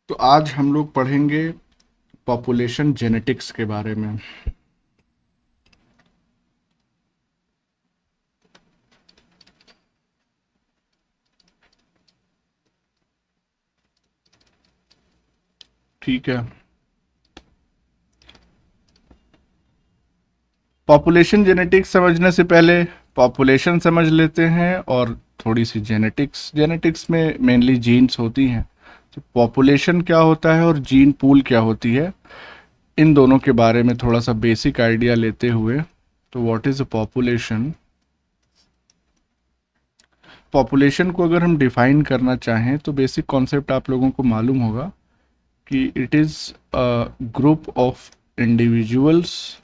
तो आज हम लोग पढ़ेंगे पॉपुलेशन जेनेटिक्स के बारे में। ठीक है। पॉपुलेशन जेनेटिक्स समझने से पहले पॉपुलेशन समझ लेते हैं और थोड़ी सी जेनेटिक्स। जेनेटिक्स में मेनली जीन्स होती हैं। तो पॉपुलेशन क्या होता है और जीन पूल क्या होती है, इन दोनों के बारे में थोड़ा सा बेसिक आइडिया लेते हुए। तो what is a population? Population को अगर हम डिफाइन करना चाहें तो बेसिक कॉन्सेप्ट आप लोगों को मालूम होगा कि it is a group of individuals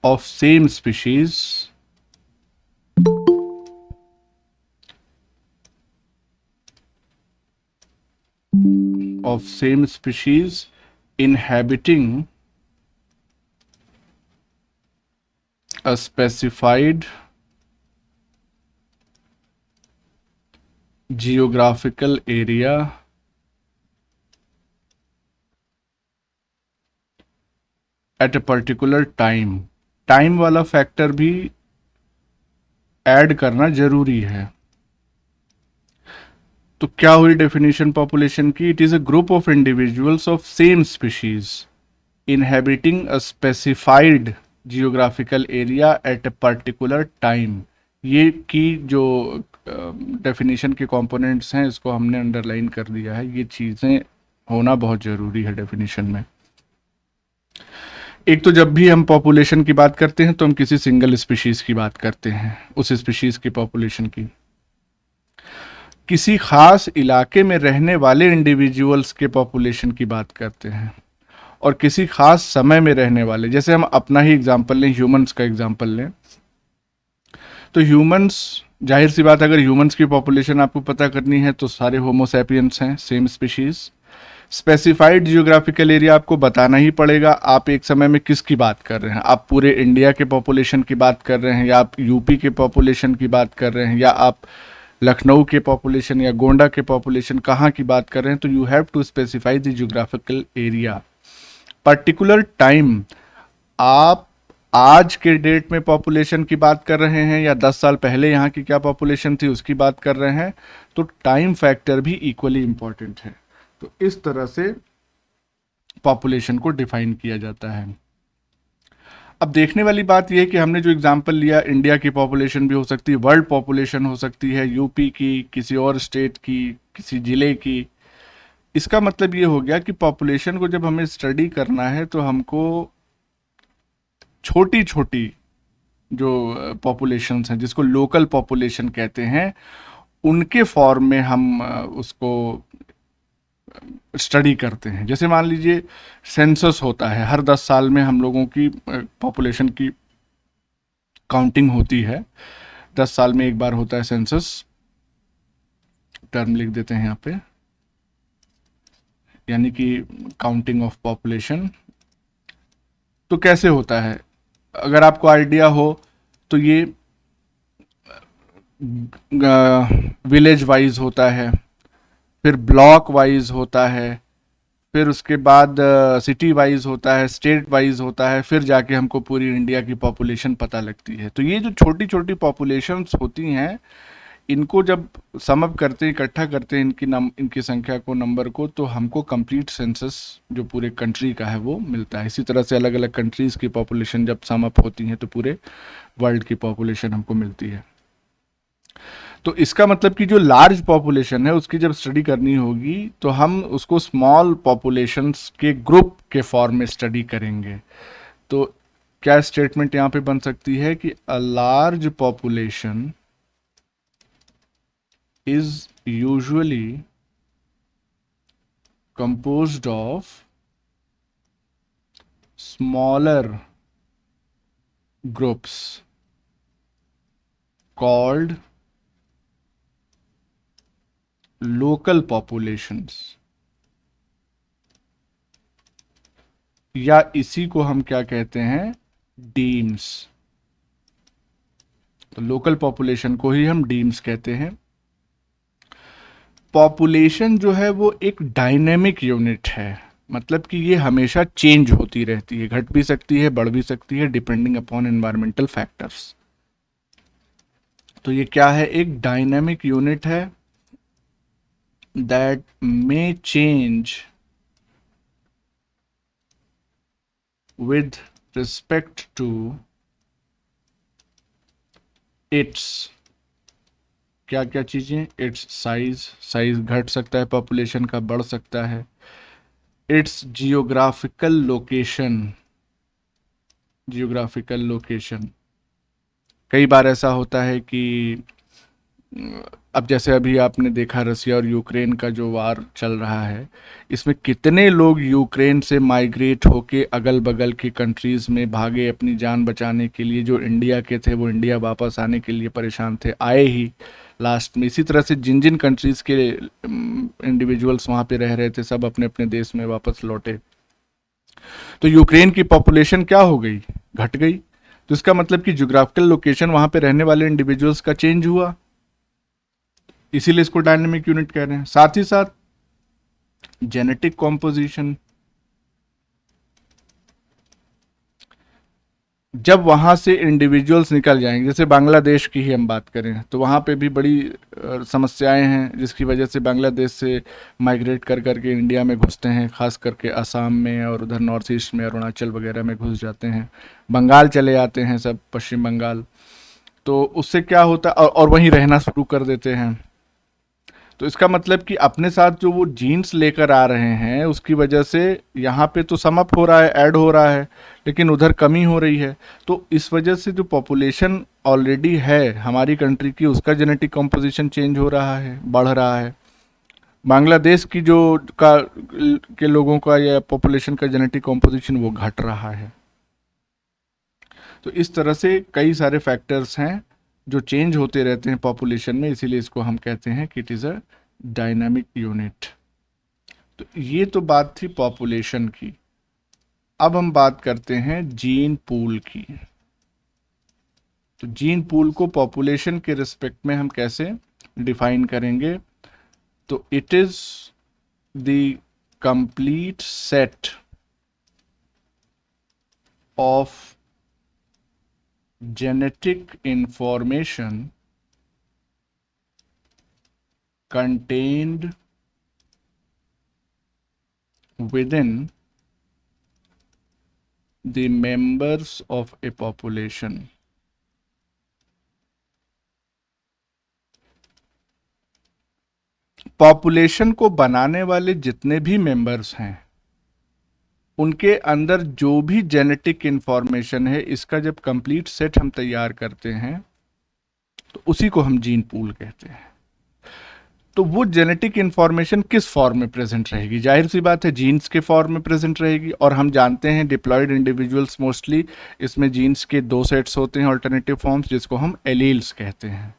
of same species inhabiting a specified geographical area at a particular time। Time वाला फैक्टर भी ऐड करना जरूरी है। तो क्या हुई डेफिनेशन पॉपुलेशन की? It is a group of individuals of same species inhabiting a specified geographical area at a particular time। ये की जो डेफिनेशन के कंपोनेंट्स हैं इसको हमने अंडरलाइन कर दिया है। ये चीज़ें होना बहुत ज़रूरी है डेफिनेशन में। एक तो जब भी हम पॉपुलेशन की बात करते हैं तो हम किसी सिंगल स्पीशीज़ की बात करते हैं, उस स्पीशीज़ की पॉपुलेशन की। किसी खास इलाके में रहने वाले इंडिविजुअल्स के पॉपुलेशन की बात करते हैं, और किसी खास समय में रहने वाले, जैसे हम अपना ही एग्जांपल लें, ह्यूमंस का एग्जांपल लें। तो ह्यूमंस, जाहिर सी बात, अगर ह्यूमंस की पॉपुलेशन आपको पता करनी है तो सारे होमोसैपियंस हैं, same species. Specified geographical area आपको बताना ही पड़ेगा, आप एक समय में किसकी बात कर रहे हैं। आप पूरे इंडिया के पॉपुलेशन की बात कर रहे हैं, या आप यूपी के पॉपुलेशन की बात कर रहे हैं, या आप लखनऊ के पॉपुलेशन या गोंडा के पॉपुलेशन कहाँ की बात कर रहे हैं। तो you have to specify the geographical area, particular time. आप आज के डेट में पॉपुलेशन की बात कर रहे हैं या 10 साल पहले यहाँ की क्या पॉपुलेशन थी उसकी बात कर रहे हैं, तो टाइम फैक्टर भी इक्वली इंपॉर्टेंट है। तो इस तरह से पॉपुलेशन को डिफाइन किया जाता है। अब देखने वाली बात यह है कि हमने जो एग्जांपल लिया, इंडिया की पॉपुलेशन भी हो सकती है, वर्ल्ड पॉपुलेशन हो सकती है, यूपी की, किसी और स्टेट की, किसी जिले की। इसका मतलब ये हो गया कि पॉपुलेशन को जब हमें स्टडी करना है तो हमको छोटी छोटी जो पॉपुलेशंस हैं, जिसको लोकल पॉपुलेशन कहते हैं, उनके फॉर्म में हम उसको स्टडी करते हैं। जैसे मान लीजिए सेंसस होता है, हर 10 साल में हम लोगों की पॉपुलेशन की काउंटिंग होती है। 10 साल में एक बार होता है सेंसस। टर्म लिख देते हैं यहाँ पे, यानी कि काउंटिंग ऑफ पॉपुलेशन। तो कैसे होता है, अगर आपको आइडिया हो तो ये विलेज वाइज होता है, फिर ब्लॉक वाइज होता है, फिर उसके बाद सिटी वाइज होता है, स्टेट वाइज होता है, फिर जाके हमको पूरी इंडिया की पॉपुलेशन पता लगती है। तो ये जो छोटी छोटी पॉपुलेशंस होती हैं, इनको जब सम अप करते हैं, इकट्ठा करते हैं इनकी संख्या को, नंबर को, तो हमको कंप्लीट सेंसस जो पूरे कंट्री का है वो मिलता है। इसी तरह से अलग अलग कंट्रीज़ की पॉपुलेशन जब सम अप होती हैं तो पूरे वर्ल्ड की पॉपुलेशन हमको मिलती है। तो इसका मतलब कि जो लार्ज पॉपुलेशन है उसकी जब स्टडी करनी होगी तो हम उसको स्मॉल पॉपुलेशंस के ग्रुप के फॉर्म में स्टडी करेंगे। तो क्या स्टेटमेंट यहाँ पे बन सकती है कि a large population is usually composed of smaller groups called local populations, या इसी को हम क्या कहते हैं, डीम्स। तो लोकल पॉपुलेशन को ही हम डीम्स कहते हैं। पॉपुलेशन जो है वो एक डायनेमिक यूनिट है, मतलब कि ये हमेशा चेंज होती रहती है, घट भी सकती है, बढ़ भी सकती है, डिपेंडिंग अपॉन एनवायरमेंटल फैक्टर्स। तो ये क्या है, एक डायनेमिक यूनिट है that may change with respect to its क्या क्या चीजें, इट्स साइज, साइज घट सकता है पॉपुलेशन का, बढ़ सकता है, it's geographical location, geographical location. कई बार ऐसा होता है कि अब जैसे अभी आपने देखा रसिया और यूक्रेन का जो वार चल रहा है, इसमें कितने लोग यूक्रेन से माइग्रेट होके अगल बगल की कंट्रीज़ में भागे अपनी जान बचाने के लिए, जो इंडिया के थे वो इंडिया वापस आने के लिए परेशान थे, आए ही लास्ट में। इसी तरह से जिन जिन कंट्रीज़ के इंडिविजुअल्स वहाँ पे रह रहे थे, सब अपने अपने देश में वापस लौटे। तो यूक्रेन की पॉपुलेशन क्या हो गई, घट गई। तो इसका मतलब कि ज्योग्राफिकल लोकेशन वहाँ पे रहने वाले इंडिविजुअल्स का चेंज हुआ, इसीलिए इसको डायनेमिक यूनिट कह रहे हैं। साथ ही साथ जेनेटिक कॉम्पोजिशन, जब वहां से इंडिविजुअल्स निकल जाएंगे, जैसे बांग्लादेश की ही हम बात करें तो वहां पे भी बड़ी समस्याएं हैं, जिसकी वजह से बांग्लादेश से माइग्रेट कर करके इंडिया में घुसते हैं, खास करके असम में और उधर नॉर्थ ईस्ट में अरुणाचल वगैरह में घुस जाते हैं, बंगाल चले जाते हैं सब, पश्चिम बंगाल। तो उससे क्या होता है, और वहीं रहना शुरू कर देते हैं। तो इसका मतलब कि अपने साथ जो वो जीन्स लेकर आ रहे हैं उसकी वजह से यहाँ पे तो सम अप हो रहा है, ऐड हो रहा है, लेकिन उधर कमी हो रही है। तो इस वजह से जो पॉपुलेशन ऑलरेडी है हमारी कंट्री की, उसका जेनेटिक कॉम्पोजिशन चेंज हो रहा है, बढ़ रहा है। बांग्लादेश की जो का के लोगों का या पॉपुलेशन का जेनेटिक कॉम्पोजिशन वो घट रहा है। तो इस तरह से कई सारे फैक्टर्स हैं जो चेंज होते रहते हैं पॉपुलेशन में, इसीलिए इसको हम कहते हैं कि it is a dynamic unit. तो ये तो बात थी पॉपुलेशन की। अब हम बात करते हैं जीन पूल की। तो जीन पूल को पॉपुलेशन के रिस्पेक्ट में हम कैसे डिफाइन करेंगे, तो it is the complete set of genetic information contained within the members of a population। Population को बनाने वाले जितने भी मेंबर्स हैं उनके अंदर जो भी जेनेटिक इंफॉर्मेशन है, इसका जब कंप्लीट सेट हम तैयार करते हैं तो उसी को हम जीन पूल कहते हैं। तो वो जेनेटिक इंफॉर्मेशन किस फॉर्म में प्रेजेंट रहेगी, जाहिर सी बात है जीन्स के फॉर्म में प्रेजेंट रहेगी। और हम जानते हैं डिप्लॉयड इंडिविजुअल्स मोस्टली, इसमें जीन्स के दो सेट्स होते हैं ऑल्टरनेटिव फॉर्म्स, जिसको हम एलील्स कहते हैं।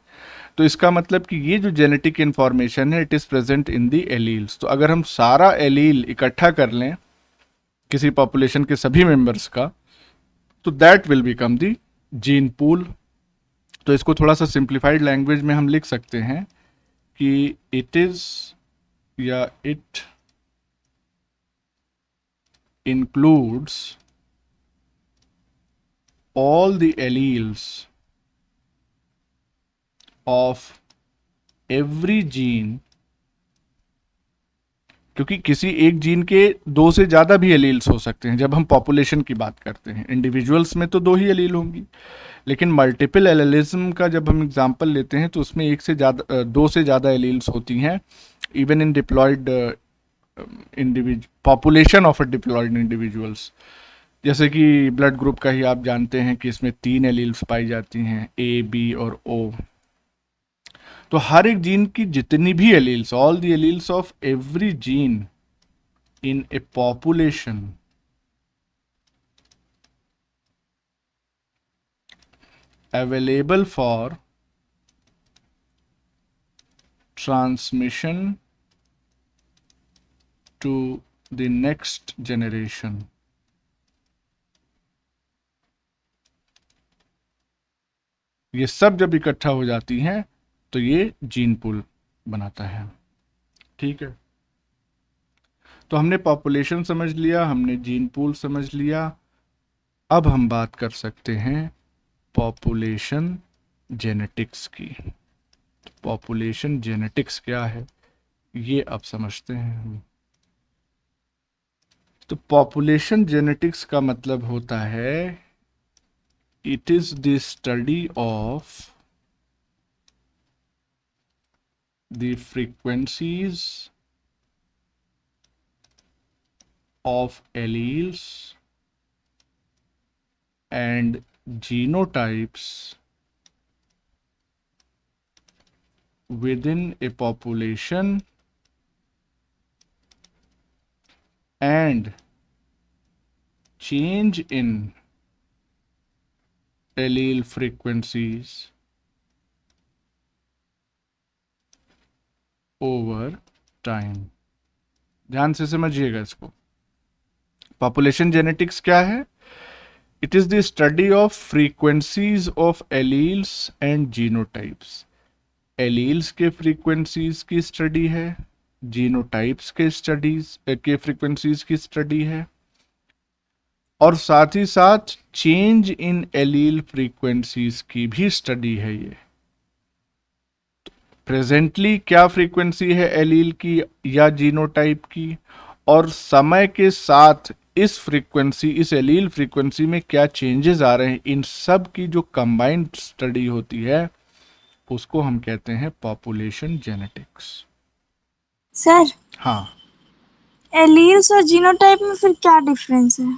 तो इसका मतलब कि ये जो जेनेटिक इंफॉर्मेशन है it is present in the alleles. तो अगर हम सारा एलील इकट्ठा कर लें किसी पॉपुलेशन के सभी मेंबर्स का, तो that will become the gene pool. तो इसको थोड़ा सा सिंप्लीफाइड लैंग्वेज में हम लिख सकते हैं कि इट इज या it includes all the alleles of every gene, क्योंकि किसी एक जीन के दो से ज़्यादा भी एलील्स हो सकते हैं। जब हम पॉपुलेशन की बात करते हैं इंडिविजुअल्स में तो दो ही एलील होंगी, लेकिन मल्टीपल एलिलिज्म का जब हम एग्जांपल लेते हैं तो उसमें एक से ज़्यादा, दो से ज़्यादा एलील्स होती हैं, even in diploid population of diploid individuals. जैसे कि ब्लड ग्रुप का ही आप जानते हैं कि इसमें तीन एलील्स पाई जाती हैं, ए, बी और ओ। तो हर एक जीन की जितनी भी alleles, all the alleles of every gene in A population available for transmission to the next generation। ये सब जब इकट्ठा हो जाती हैं तो ये जीन पूल बनाता है। ठीक है, तो हमने पॉपुलेशन समझ लिया, हमने जीन पूल समझ लिया। अब हम बात कर सकते हैं पॉपुलेशन जेनेटिक्स की। पॉपुलेशन जेनेटिक्स क्या है ये अब समझते हैं हम। तो पॉपुलेशन जेनेटिक्स का मतलब होता है it is the study of the frequencies of alleles and genotypes within a population and change in allele frequencies over time। ध्यान से समझिएगा इसको। पॉपुलेशन जेनेटिक्स क्या है? It is the study of frequencies of alleles and genotypes। Alleles के frequencies की study है, genotypes के स्टडीज के फ्रीक्वेंसीज की स्टडी है, और साथ ही साथ चेंज इन एलील फ्रीक्वेंसीज की भी स्टडी है। ये प्रेजेंटली क्या फ्रीक्वेंसी है एलील की या जीनोटाइप की, और समय के साथ इस फ्रीक्वेंसी, इस एलील फ्रीक्वेंसी में क्या चेंजेस आ रहे हैं, इन सब की जो कंबाइंड स्टडी होती है उसको हम कहते हैं पॉपुलेशन जेनेटिक्स। सर, हाँ, एलील्स और जीनोटाइप में फिर क्या डिफरेंस है?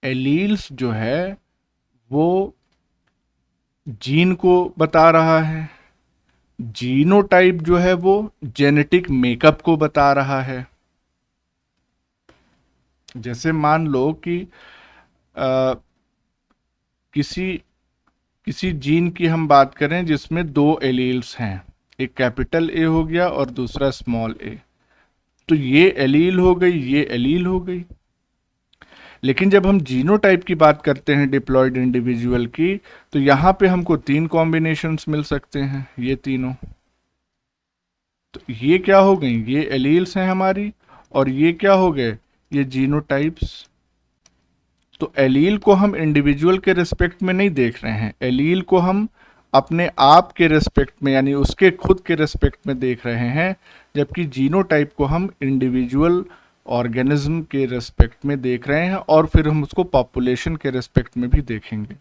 एलील्स जो है वो जीन को बता रहा है, जीनोटाइप जो है वो जेनेटिक मेकअप को बता रहा है। जैसे मान लो कि आ, किसी किसी जीन की हम बात करें जिसमें दो एलील्स हैं, एक कैपिटल ए हो गया और दूसरा स्मॉल ए, तो ये एलील हो गई, ये एलील हो गई। लेकिन जब हम जीनोटाइप की बात करते हैं डिप्लॉयड इंडिविजुअल की, तो यहां पे हमको 3 कॉम्बिनेशंस मिल सकते हैं, ये तीनों। तो ये क्या हो गई, ये एलील्स हैं हमारी, और ये क्या हो गए, ये जीनोटाइप्स। तो एलील को हम इंडिविजुअल के रिस्पेक्ट में नहीं देख रहे हैं, एलील को हम अपने आप के रिस्पेक्ट में यानी उसके खुद के रिस्पेक्ट में देख रहे हैं, जबकि जीनोटाइप को हम इंडिविजुअल ऑर्गेनिज्म के रिस्पेक्ट में देख रहे हैं, और फिर हम उसको पॉपुलेशन के रिस्पेक्ट में भी देखेंगे।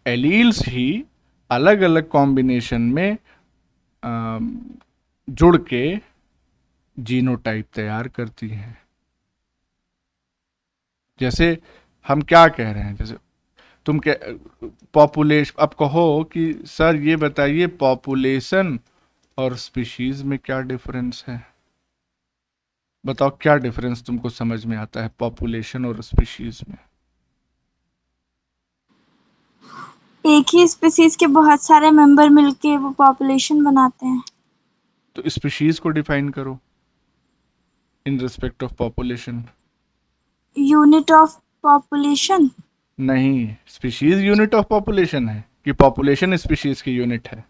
एलील्स ही अलग अलग कॉम्बिनेशन में जुड़ के जीनोटाइप तैयार करती हैं। जैसे हम क्या कह रहे हैं, जैसे तुम कह पॉपुलेशन, अब कहो कि सर ये बताइए पॉपुलेशन और स्पीशीज में क्या डिफरेंस है, बताओ क्या डिफरेंस तुमको समझ में आता है पॉपुलेशन और स्पीशीज में? एक ही स्पीसीज के बहुत सारे मेंबर मिलके वो पॉपुलेशन बनाते हैं। तो स्पीशीज को डिफाइन करो in respect of population. Unit of population. नहीं, स्पीशीज यूनिट ऑफ पॉपुलेशन है कि पॉपुलेशन स्पीशीज की यूनिट है?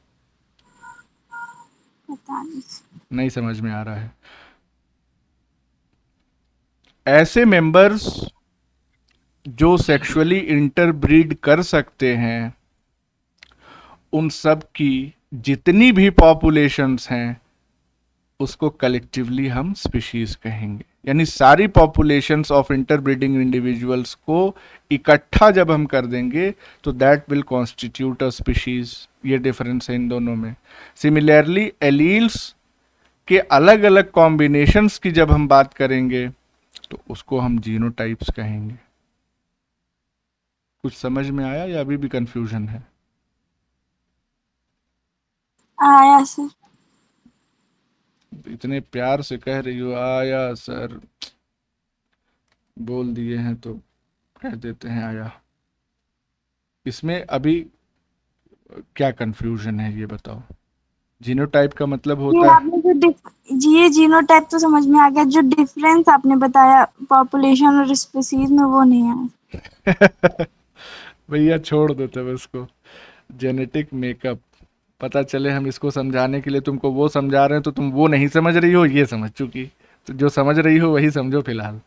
पता नहीं। नहीं समझ में आ रहा है। ऐसे मेंबर्स जो सेक्सुअली इंटरब्रीड कर सकते हैं, उन सब की जितनी भी पॉपुलेशंस हैं उसको कलेक्टिवली हम स्पीशीज कहेंगे। यानी सारी पॉपुलेशंस ऑफ इंटरब्रीडिंग इंडिविजुअल्स को इकट्ठा जब हम कर देंगे तो that will constitute a species. ये डिफरेंस है इन दोनों में। सिमिलरली एलील्स के अलग अलग कॉम्बिनेशंस की जब हम बात करेंगे तो उसको हम जीनोटाइप्स कहेंगे। कुछ समझ में आया या अभी भी कंफ्यूजन है? आया सर। इतने प्यार से कह रही हो आया सर, बोल दिए हैं तो कह देते हैं आया। इसमें अभी क्या कंफ्यूजन है ये बताओ? जीनोटाइप का मतलब ये होता है, आपने जो ये जीनोटाइप तो समझ में आ गया, जो डिफरेंस आपने बताया पॉपुलेशन और स्पीसीज में वो नहीं है। भैया छोड़ दो तब इसको। जेनेटिक मेकअप, पता चले हम इसको समझाने के लिए तुमको वो समझा रहे हैं तो तुम वो नहीं समझ रही हो, ये समझ चुकी। तो जो समझ रही हो वही समझो फिलहाल।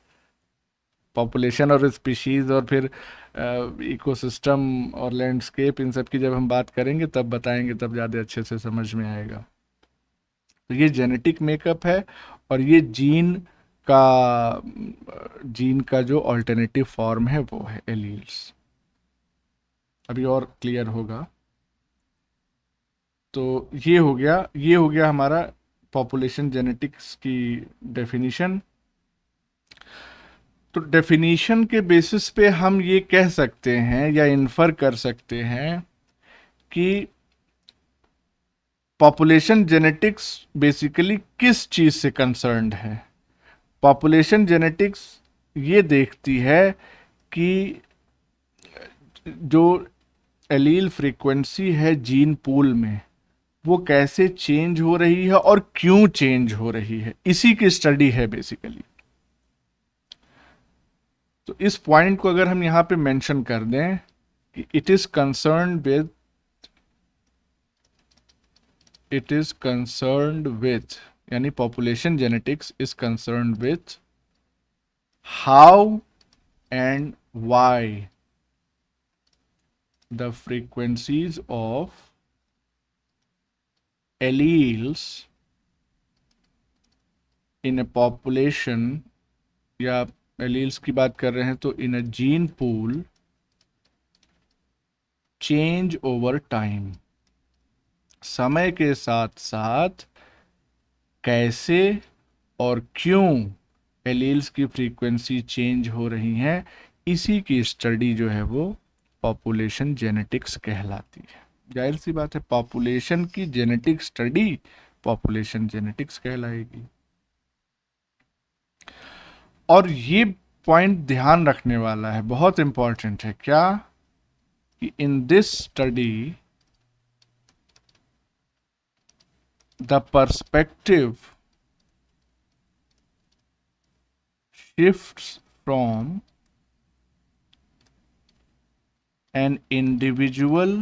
पॉपुलेशन और स्पीशीज और फिर इकोसिस्टम और लैंडस्केप, इन सब की जब हम बात करेंगे तब बताएंगे, तब ज़्यादा अच्छे से समझ में आएगा। तो ये जेनेटिक मेकअप है, और ये का जीन का जो अल्टरनेटिव फॉर्म है वो है एलील्स। अभी और क्लियर होगा। तो ये हो गया हमारा पॉपुलेशन जेनेटिक्स की डेफिनेशन। तो डेफिनेशन के बेसिस पे हम ये कह सकते हैं या इन्फर कर सकते हैं कि पॉपुलेशन जेनेटिक्स बेसिकली किस चीज़ से कंसर्न्ड है। पॉपुलेशन जेनेटिक्स ये देखती है कि जो एलील फ्रीक्वेंसी है जीन पूल में, वो कैसे चेंज हो रही है और क्यों चेंज हो रही है, इसी की स्टडी है बेसिकली। तो इस पॉइंट को अगर हम यहां पे मेंशन कर दें कि इट इज कंसर्न्ड विथ, यानी population genetics is concerned with how and why the frequencies of alleles in a population, या एलील्स की बात कर रहे हैं तो in a gene pool change over time, समय के साथ साथ कैसे और क्यों एलील्स की फ्रीक्वेंसी चेंज हो रही हैं, इसी की स्टडी जो है वो पॉपुलेशन जेनेटिक्स कहलाती है। जाहिर सी बात है, पॉपुलेशन की जेनेटिक स्टडी पॉपुलेशन जेनेटिक्स कहलाएगी। और ये पॉइंट ध्यान रखने वाला है, बहुत इंपॉर्टेंट है। क्या कि in this study the perspective shifts from an individual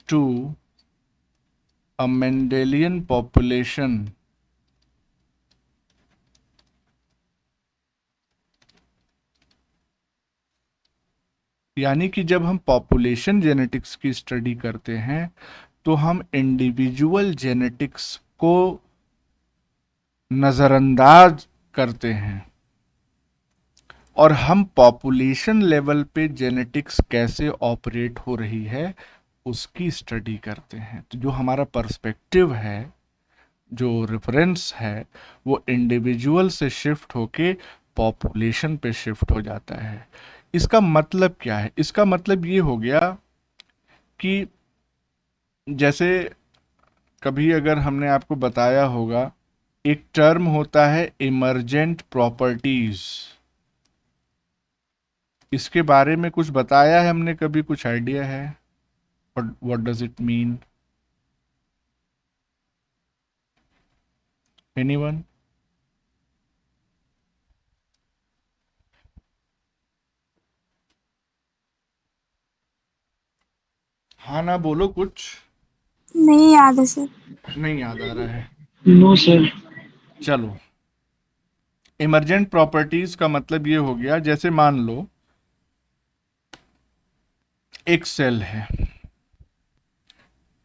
to a Mendelian population, यानी कि जब हम पॉपुलेशन जेनेटिक्स की स्टडी करते हैं तो हम इंडिविजुअल जेनेटिक्स को नज़रअंदाज करते हैं, और हम पॉपुलेशन लेवल पे जेनेटिक्स कैसे ऑपरेट हो रही है उसकी स्टडी करते हैं। तो जो हमारा पर्सपेक्टिव है, जो रेफरेंस है, वो इंडिविजुअल से शिफ्ट होके पॉपुलेशन पे शिफ्ट हो जाता है। इसका मतलब क्या है? इसका मतलब ये हो गया कि जैसे कभी अगर हमने आपको बताया होगा, एक टर्म होता है इमर्जेंट प्रॉपर्टीज। इसके बारे में कुछ बताया है हमने कभी? कुछ आइडिया है what does it mean? Anyone? हाँ ना बोलो कुछ। नहीं याद है सर। नहीं याद आ रहा है? No sir. चलो, इमर्जेंट प्रॉपर्टीज का मतलब ये हो गया, जैसे मान लो एक सेल है,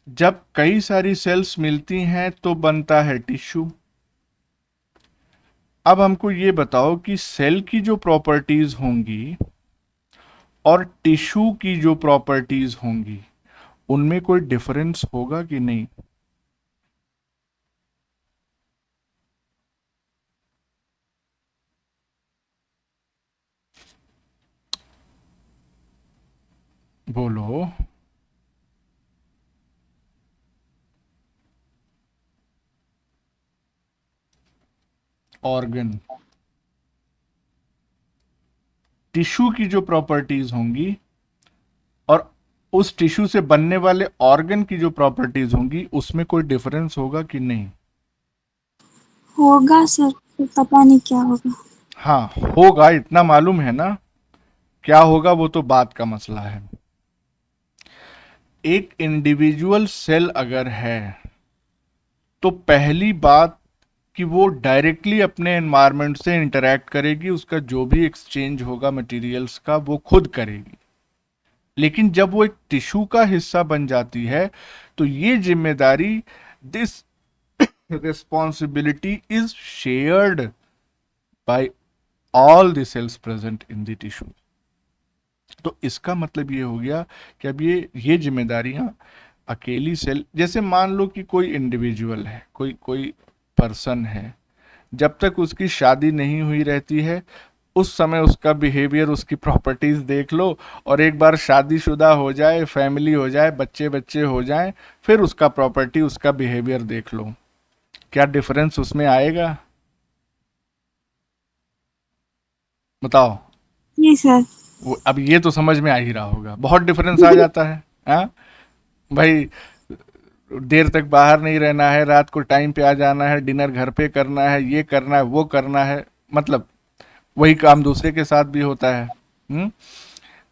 जब कई सारी सेल्स मिलती हैं तो बनता है टिश्यू। अब हमको ये बताओ कि सेल की जो प्रॉपर्टीज होंगी और टिश्यू की जो प्रॉपर्टीज होंगी, उनमें कोई डिफरेंस होगा कि नहीं? बोलो। ऑर्गन, टिश्यू की जो प्रॉपर्टीज होंगी और उस टिश्यू से बनने वाले ऑर्गन की जो प्रॉपर्टीज होंगी, उसमें कोई डिफरेंस होगा कि नहीं? होगा सर, पता नहीं क्या होगा। हाँ होगा, इतना मालूम है ना। क्या होगा वो तो बात का मसला है। एक इंडिविजुअल सेल अगर है तो पहली बात कि वो डायरेक्टली अपने एनवायरनमेंट से इंटरेक्ट करेगी, उसका जो भी एक्सचेंज होगा मटेरियल्स का वो खुद करेगी। लेकिन जब वो एक टिश्यू का हिस्सा बन जाती है तो ये जिम्मेदारी, this responsibility is shared by all the cells present in the tissue। तो इसका मतलब ये हो गया कि अब ये जिम्मेदारियां अकेली सेल, जैसे मान लो कि कोई इंडिविजुअल है, कोई कोई पर्सन है, जब तक उसकी शादी नहीं हुई रहती है उस समय उसका बिहेवियर, उसकी प्रॉपर्टीज देख लो, और एक बार शादीशुदा हो जाए, फैमिली हो जाए, बच्चे बच्चे हो जाएं, फिर उसका प्रॉपर्टी, उसका बिहेवियर देख लो, क्या डिफरेंस उसमें आएगा? बताओ। जी सर। अब ये तो समझ में आ ही रहा होगा, बहुत डिफरेंस आ जाता है। हाँ भाई, देर तक बाहर नहीं रहना है, रात को टाइम पे आ जाना है, डिनर घर पे करना है, ये करना है, वो करना है, मतलब वही काम दूसरे के साथ भी होता है।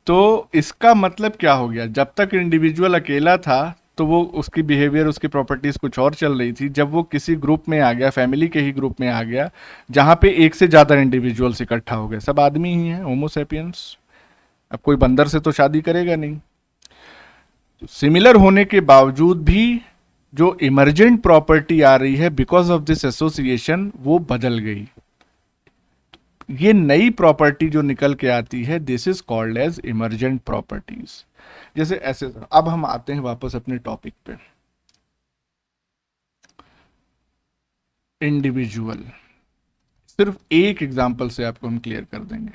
तो इसका मतलब क्या हो गया, जब तक इंडिविजुअल अकेला था तो वो उसकी बिहेवियर, उसकी प्रॉपर्टीज कुछ और चल रही थी। जब वो किसी ग्रुप में आ गया, फैमिली के ही ग्रुप में आ गया, जहां पे एक से ज्यादा इंडिविजुअल्स इकट्ठा हो गए, सब आदमी ही हैं, होमोसेपियंस, अब कोई बंदर से तो शादी करेगा नहीं। सिमिलर होने के बावजूद भी जो इमरजेंट प्रॉपर्टी आ रही है बिकॉज ऑफ दिस एसोसिएशन, वो बदल गई। ये नई प्रॉपर्टी जो निकल के आती है, this is called as emergent properties. जैसे ऐसे, अब हम आते हैं वापस अपने टॉपिक पे। इंडिविजुअल, सिर्फ एक एग्जांपल से आपको हम क्लियर कर देंगे।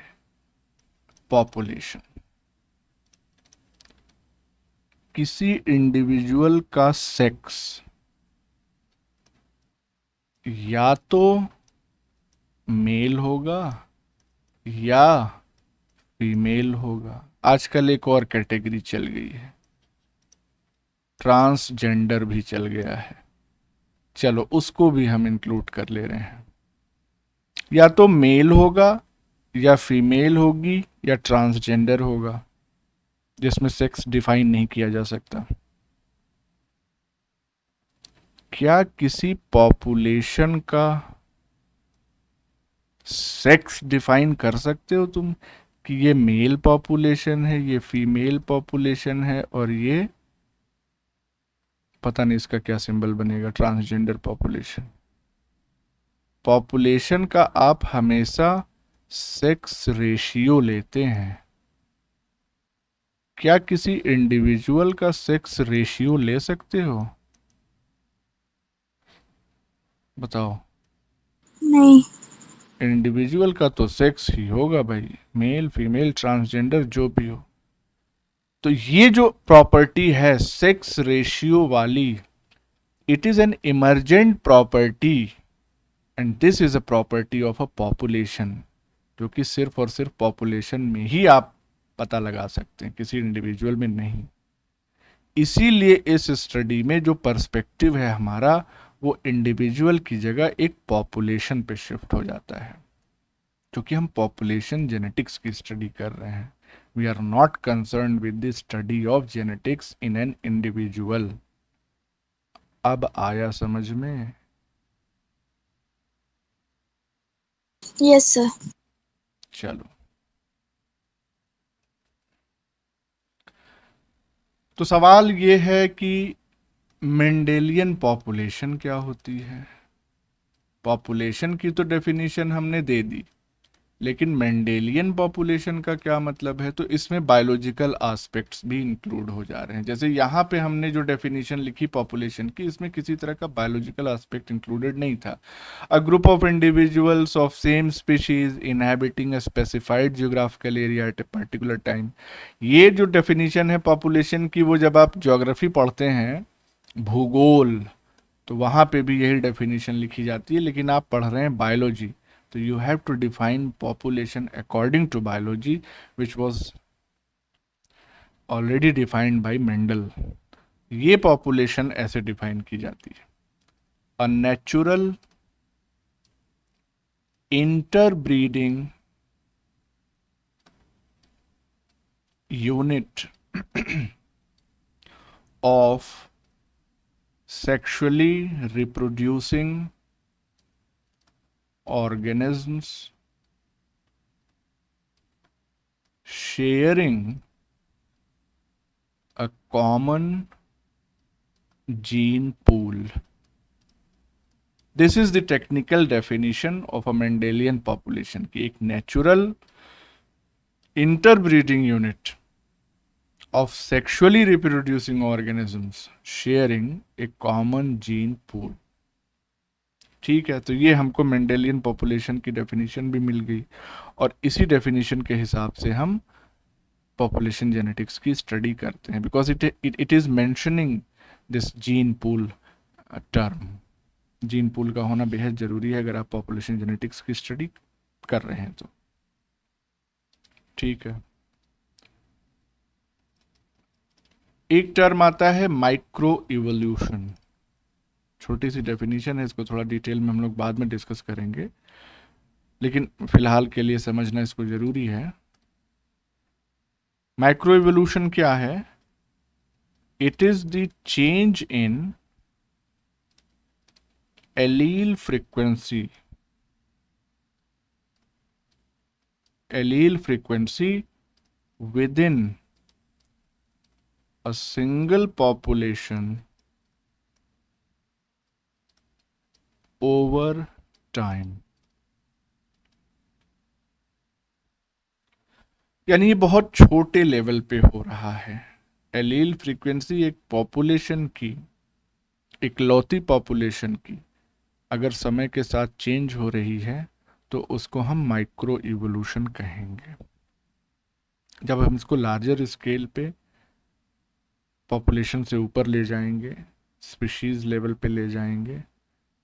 पॉपुलेशन, किसी इंडिविजुअल का सेक्स या तो मेल होगा या फीमेल होगा। आजकल एक और कैटेगरी चल गई है, ट्रांसजेंडर भी चल गया है, चलो उसको भी हम इंक्लूड कर ले रहे हैं। या तो मेल होगा या फीमेल होगी या ट्रांसजेंडर होगा, जिसमें सेक्स डिफाइन नहीं किया जा सकता। क्या किसी पॉपुलेशन का सेक्स डिफाइन कर सकते हो तुम कि ये मेल पॉपुलेशन है, ये फीमेल पॉपुलेशन है, और ये पता नहीं इसका क्या सिंबल बनेगा, ट्रांसजेंडर पॉपुलेशन? पॉपुलेशन का आप हमेशा सेक्स रेशियो लेते हैं। क्या किसी इंडिविजुअल का सेक्स रेशियो ले सकते हो? बताओ। नहीं। इंडिविजुअल का तो सेक्स ही होगा भाई, मेल फीमेल ट्रांसजेंडर जो भी हो। तो ये जो प्रॉपर्टी है सेक्स रेशियो वाली, it is an emergent property and this is a property of a population, जो कि सिर्फ और सिर्फ पॉपुलेशन में ही आप पता लगा सकते हैं, किसी इंडिविजुअल में नहीं। इसीलिए इस स्टडी में जो पर्सपेक्टिव है हमारा, वो इंडिविजुअल की जगह एक पॉपुलेशन पे शिफ्ट हो जाता है, क्योंकि हम पॉपुलेशन जेनेटिक्स की स्टडी कर रहे हैं। We are not concern with the study of genetics in an individual. अब आया समझ में? Yes sir. चलो, तो सवाल ये है कि मेंडेलियन पॉपुलेशन क्या होती है? पॉपुलेशन की तो डेफिनेशन हमने दे दी, लेकिन मेंडेलियन पॉपुलेशन का क्या मतलब है? तो इसमें बायोलॉजिकल एस्पेक्ट्स भी इंक्लूड हो जा रहे हैं। जैसे यहाँ पे हमने जो डेफिनेशन लिखी पॉपुलेशन की, इसमें किसी तरह का बायोलॉजिकल एस्पेक्ट इंक्लूडेड नहीं था। A group of individuals of same species inhabiting a specified geographical area at a particular time. ये जो डेफिनेशन है पॉपुलेशन की, वो जब आप ज्योग्राफी पढ़ते हैं, भूगोल, तो वहाँ पे भी यही डेफिनेशन लिखी जाती है। लेकिन आप पढ़ रहे हैं बायोलॉजी, तो you have to define population according to biology which was already defined by Mendel. ये पॉपुलेशन ऐसे डिफाइन की जाती है: a natural interbreeding unit of sexually reproducing organisms sharing a common gene pool. This is the technical definition of a Mendelian population कि एक natural interbreeding unit of sexually reproducing organisms sharing a common gene pool. ठीक है, तो ये हमको Mendelian population की definition भी मिल गई और इसी डेफिनेशन के हिसाब से हम पॉपुलेशन जेनेटिक्स की स्टडी करते हैं because it is mentioning this gene pool term. Gene pool का होना बेहद जरूरी है अगर आप पॉपुलेशन जेनेटिक्स की स्टडी कर रहे हैं तो. ठीक है, एक टर्म आता है माइक्रो इवोल्यूशन. छोटी सी डेफिनेशन है, इसको थोड़ा डिटेल में हम लोग बाद में डिस्कस करेंगे, लेकिन फिलहाल के लिए समझना इसको जरूरी है. माइक्रो इवोल्यूशन क्या है? It is the change in allele frequency within a single population over time. यानी ये बहुत छोटे लेवल पे हो रहा है. एलील फ्रीक्वेंसी एक पॉपुलेशन की, इकलौती पॉपुलेशन की अगर समय के साथ चेंज हो रही है तो उसको हम माइक्रो इवोल्यूशन कहेंगे. जब हम इसको लार्जर स्केल पे पॉपुलेशन से ऊपर ले जाएंगे, स्पीशीज लेवल पे ले जाएंगे,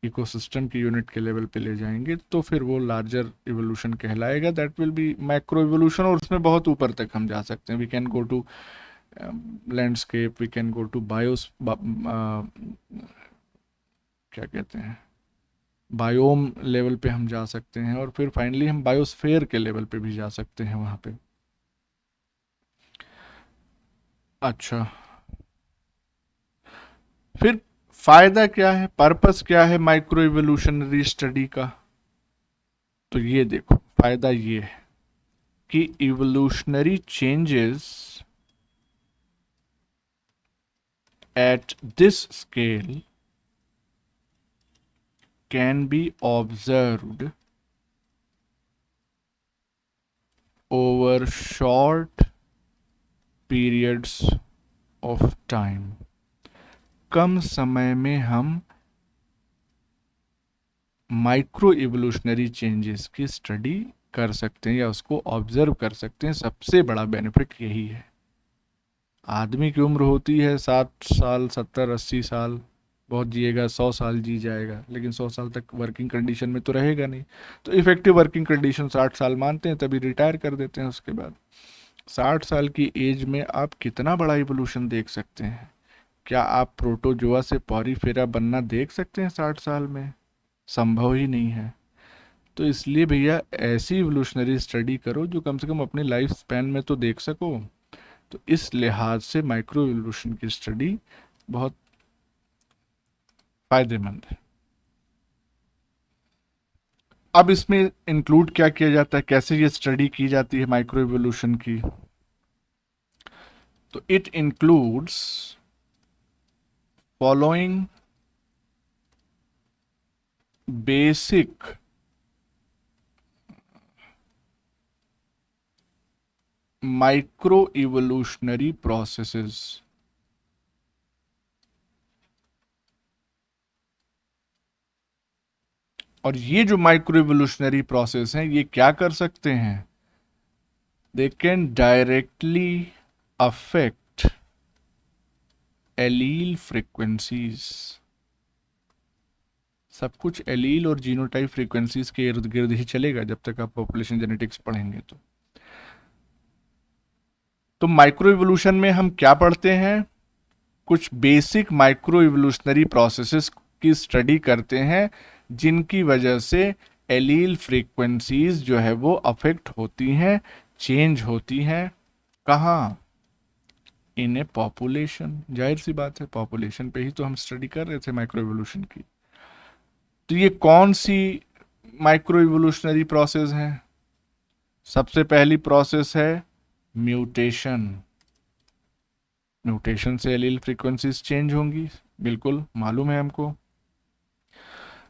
इकोसिस्टम की यूनिट के लेवल पे ले जाएंगे, तो फिर वो लार्जर इवोल्यूशन कहलाएगा. That will be micro evolution. और उसमें बहुत ऊपर तक हम जा सकते हैं. We can go to landscape, we can go to क्या कहते हैं, बायोम लेवल पे हम जा सकते हैं, और फिर फाइनली हम बायोस्फीयर के लेवल पे भी जा सकते हैं वहाँ पे. अच्छा, फिर फायदा क्या है, पर्पस क्या है माइक्रो इवोल्यूशनरी स्टडी का? तो ये देखो, फायदा ये है कि evolutionary changes at this scale can be observed over short periods of time. कम समय में हम माइक्रो इवोल्यूशनरी चेंजेस की स्टडी कर सकते हैं या उसको ऑब्जर्व कर सकते हैं. सबसे बड़ा बेनिफिट यही है. आदमी की उम्र होती है 60 साल, 70, 80 साल, बहुत जिएगा, 100 साल जी जाएगा, लेकिन 100 साल तक वर्किंग कंडीशन में तो रहेगा नहीं. तो इफेक्टिव वर्किंग कंडीशन 60 साल मानते हैं, तभी रिटायर कर देते हैं. उसके बाद 60 साल की एज में आप कितना बड़ा इवोल्यूशन देख सकते हैं? क्या आप प्रोटोजोआ से पॉरीफेरा बनना देख सकते हैं 60 साल में? संभव ही नहीं है. तो इसलिए भैया ऐसी इवोल्यूशनरी स्टडी करो जो कम से कम अपने लाइफ स्पैन में तो देख सको. तो इस लिहाज से माइक्रो इवोल्यूशन की स्टडी बहुत फायदेमंद है. अब इसमें इंक्लूड क्या किया जाता है, कैसे ये स्टडी की जाती है माइक्रो इवोल्यूशन की? तो it includes following basic micro evolutionary processes. और ये जो माइक्रो इवोल्यूशनरी प्रोसेस हैं, ये क्या कर सकते हैं? They can directly affect allele frequencies. सब कुछ एलील और जीनोटाइप फ्रीक्वेंसीज के इर्द गिर्द ही चलेगा जब तक आप पॉपुलेशन जेनेटिक्स पढ़ेंगे. तो माइक्रो इवोल्यूशन में हम क्या पढ़ते हैं? कुछ बेसिक माइक्रो इवोल्यूशनरी प्रोसेसेस की स्टडी करते हैं जिनकी वजह से एलील फ्रीक्वेंसीज जो है वो अफेक्ट होती हैं, चेंज होती हैं. कहाँ? इन ए पॉपुलेशन। जाहिर सी बात है, पॉपुलेशन पे ही तो हम स्टडी कर रहे थे माइक्रो इवोल्यूशन की। तो ये कौन सी माइक्रो इवोल्यूशनरी प्रोसेस है? सबसे पहली प्रोसेस है म्यूटेशन। म्यूटेशन से एलील फ्रीक्वेंसीज चेंज होंगी, बिल्कुल मालूम है हमको।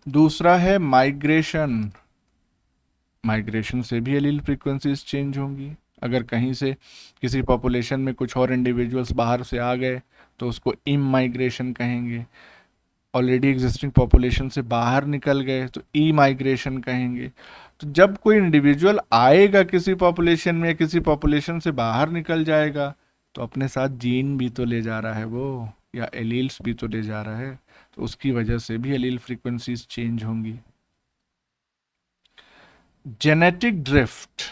दूसरा है माइग्रेशन। माइग्रेशन से भी एलील फ्रीक्वेंसीज चेंज होंगी। अगर कहीं से किसी पॉपुलेशन में कुछ और इंडिविजुअल्स बाहर से आ गए तो उसको इम माइग्रेशन कहेंगे। ऑलरेडी एग्जिस्टिंग पॉपुलेशन से बाहर निकल गए तो ई माइग्रेशन कहेंगे। तो जब कोई इंडिविजुअल आएगा किसी पॉपुलेशन में, किसी पॉपुलेशन से बाहर निकल जाएगा, तो अपने साथ जीन भी तो ले जा रहा है वो, या एलील्स भी तो ले जा रहा है। तो उसकी वजह से भी एलील फ्रीक्वेंसीज चेंज होंगी। Genetic drift.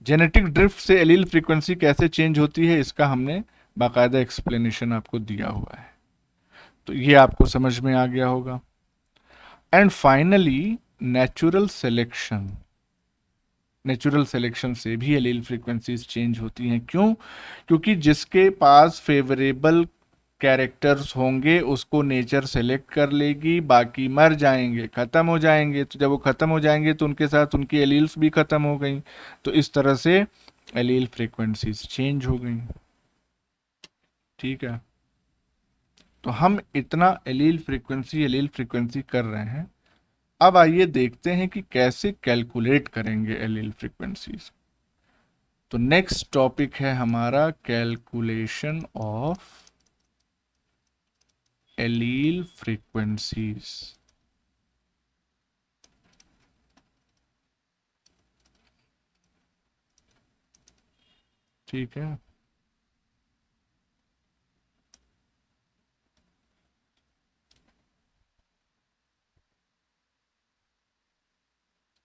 जेनेटिक ड्रिफ्ट से एलील फ्रीक्वेंसी कैसे चेंज होती है, इसका हमने बाकायदा एक्सप्लेनेशन आपको दिया हुआ है, तो ये आपको समझ में आ गया होगा। And finally natural selection. Natural selection से भी एलील फ्रीक्वेंसीज चेंज होती हैं। क्यों? क्योंकि जिसके पास फेवरेबल कैरेक्टर्स होंगे उसको नेचर सेलेक्ट कर लेगी, बाकी मर जाएंगे, खत्म हो जाएंगे। तो जब वो खत्म हो जाएंगे तो उनके साथ उनकी एलील्स भी खत्म हो गई। तो इस तरह से एलील फ्रीक्वेंसीज चेंज हो गई। ठीक है, तो हम इतना एलील फ्रीक्वेंसी कर रहे हैं। अब आइए देखते हैं कि कैसे कैलकुलेट करेंगे एलील फ्रीक्वेंसीज। तो नेक्स्ट टॉपिक है हमारा कैलकुलेशन ऑफ एलील फ्रीक्वेंसीज। ठीक है,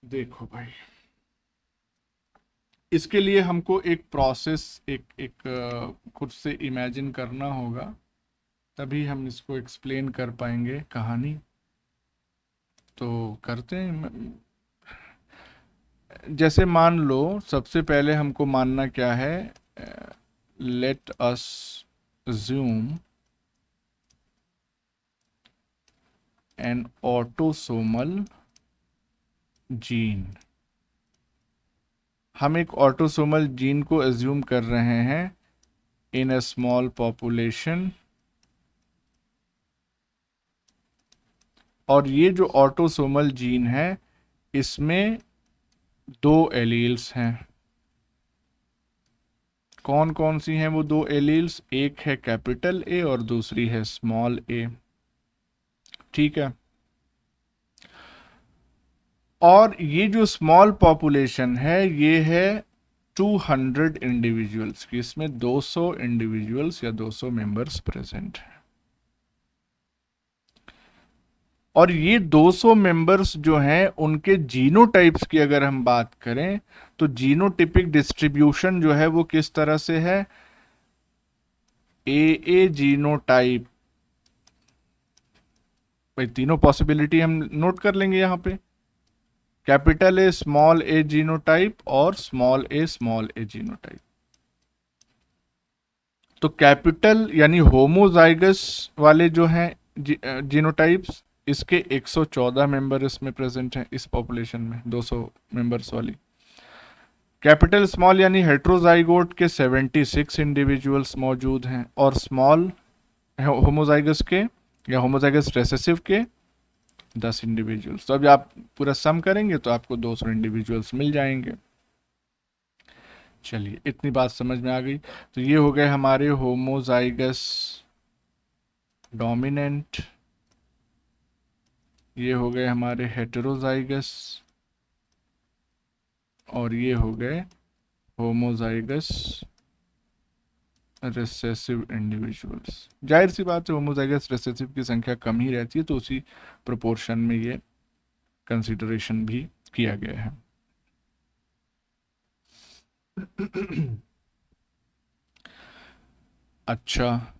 देखो भाई, इसके लिए हमको एक प्रोसेस एक एक खुद से इमेजिन करना होगा, तभी हम इसको एक्सप्लेन कर पाएंगे कहानी। तो करते हैं। जैसे मान लो, सबसे पहले हमको मानना क्या है, let us assume an autosomal gene. हम एक ऑटोसोमल जीन को एज्यूम कर रहे हैं इन अ स्मॉल पॉपुलेशन, और ये जो ऑटोसोमल जीन है इसमें दो एलील्स हैं। कौन कौन सी हैं वो दो एलील्स? एक है कैपिटल ए और दूसरी है स्मॉल ए। ठीक है, और ये जो स्मॉल पॉपुलेशन है ये है 200 इंडिविजुअल्स की। इसमें 200 इंडिविजुअल्स या 200 मेंबर्स प्रेजेंट हैं। और ये 200 मेंबर्स जो हैं उनके जीनोटाइप्स की अगर हम बात करें तो जीनोटिपिक डिस्ट्रीब्यूशन जो है वो किस तरह से है? A genotype. भाई तीनों पॉसिबिलिटी हम नोट कर लेंगे यहाँ पे, capital A small a genotype और स्मॉल ए जीनोटाइप। तो कैपिटल यानी होमोजाइगस वाले जो हैं जीनोटाइप्स, इसके 114 मेंबर इसमें प्रेजेंट हैं इस पॉपुलेशन में, 200 मेंबर्स वाली। कैपिटल स्मॉल यानी हेट्रोजाइगोट के 76 इंडिविजुअल्स मौजूद हैं, और स्मॉल होमोजाइगस के या होमोजाइगस रेसेसिव के 10 इंडिविजुअल्स। तो अभी आप पूरा सम करेंगे तो आपको 200 इंडिविजुअल्स मिल जाएंगे। चलिए, इतनी बात समझ में आ गई। तो ये हो गए हमारे होमोजाइगस डोमिनेंट, ये हो गए हमारे हेटेरोजाइगस, और ये हो गए होमोजाइगस रिसेसिव इंडिविजुअल्स। जाहिर सी बात है, होमोजाइगस रिसेसिव की संख्या कम ही रहती है, तो उसी प्रोपोर्शन में ये कंसीडरेशन भी किया गया है। अच्छा,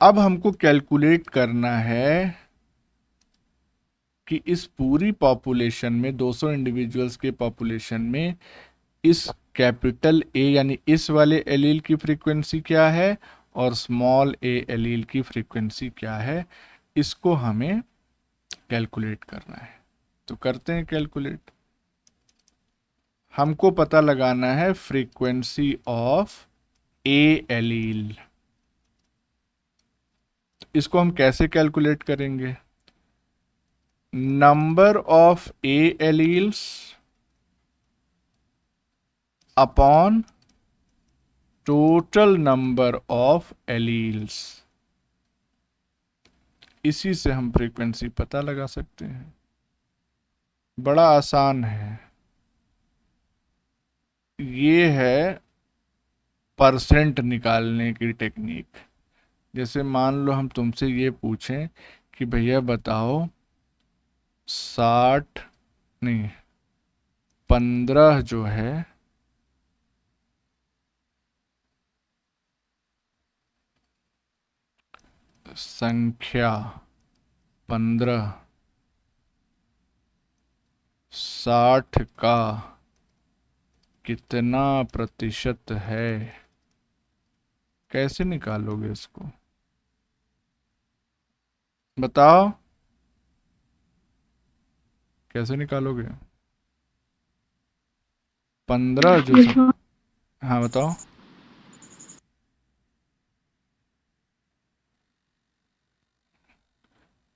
अब हमको कैलकुलेट करना है कि इस पूरी पॉपुलेशन में, 200 इंडिविजुअल्स के पॉपुलेशन में, इस कैपिटल ए यानी इस वाले एलील की फ्रीक्वेंसी क्या है और स्मॉल ए एलील की फ्रीक्वेंसी क्या है, इसको हमें कैलकुलेट करना है। तो करते हैं कैलकुलेट। हमको पता लगाना है फ्रीक्वेंसी ऑफ ए एलील। इसको हम कैसे कैलकुलेट करेंगे? Number of A alleles upon total number of alleles, इसी से हम फ्रीक्वेंसी पता लगा सकते हैं। बड़ा आसान है। ये है परसेंट निकालने की टेक्निक। जैसे मान लो हम तुमसे ये पूछें कि भैया बताओ 60 नहीं 15 जो है संख्या 15 60 का कितना प्रतिशत है, कैसे निकालोगे इसको? बताओ कैसे निकालोगे? 15 जो हाँ बताओ।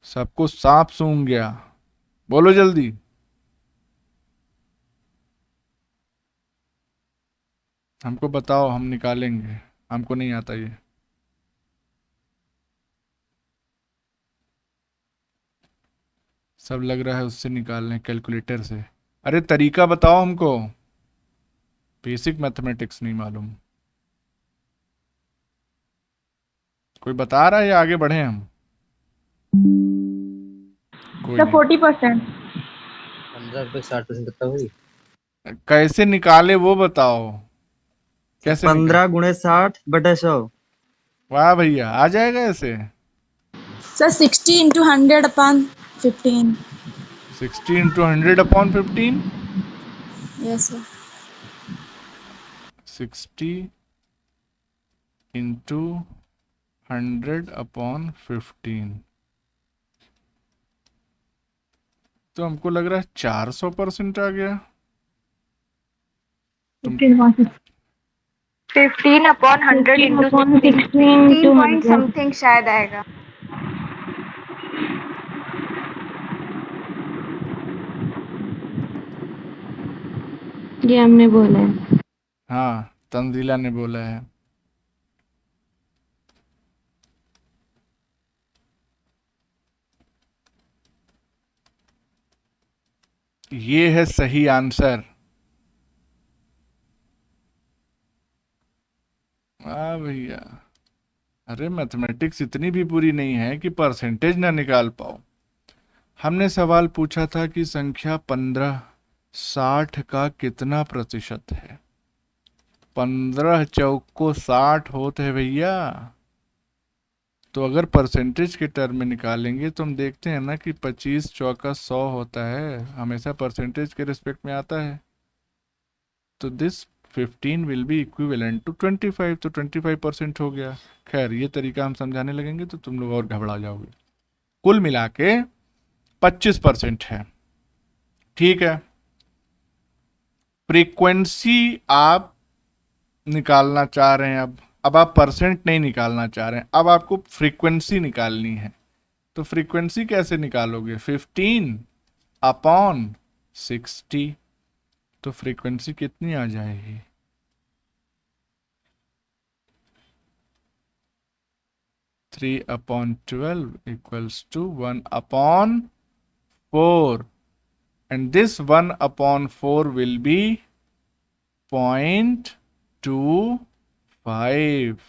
सबको सांप सूंघ गया, बोलो जल्दी। हमको बताओ, हम निकालेंगे, हमको नहीं आता ये। सब लग रहा है उससे निकालने, कैलकुलेटर से। अरे तरीका बताओ हमको, बेसिक मैथमेटिक्स नहीं मालूम। कोई बता रहा है या आगे बढ़े हम? कोई नहीं। 40%। 15 पे 60% कितना हुई? कैसे निकाले वो बताओ, कैसे निकाले? 15 गुणे 60 बटे 100। वाह भैया, आ जाएगा ऐसे। Sir 60 into 100 upon 15। 60 into 100/15। Yes sir. 60 into 100/15, तो हमको लग रहा है 400% आ गया। 15/100 into 16 point something शायद आएगा। ये हमने बोला है। हाँ, तंजीला ने बोला है। ये है सही आंसर। वाह भैया। अरे मैथमेटिक्स इतनी भी बुरी नहीं है कि परसेंटेज ना निकाल पाओ। हमने सवाल पूछा था कि संख्या 15 60 का कितना प्रतिशत है। 15 चौको 60 होते हैं भैया। तो अगर परसेंटेज के टर्म में निकालेंगे तो हम देखते हैं ना कि 25 चौका 100 होता है, हमेशा परसेंटेज के रिस्पेक्ट में आता है। तो this 15 will be equivalent to 25, तो 25% हो गया। खैर ये तरीका हम समझाने लगेंगे तो तुम लोग और घबरा जाओगे। कुल मिला के 25% है। ठीक है, फ्रीक्वेंसी आप निकालना चाह रहे हैं। अब आप परसेंट नहीं निकालना चाह रहे हैं, अब आपको फ्रीक्वेंसी निकालनी है। तो फ्रीक्वेंसी कैसे निकालोगे? 15/60। तो फ्रीक्वेंसी कितनी आ जाएगी? 3/12 equals to 1/4, and this 1/4 will be 0.25।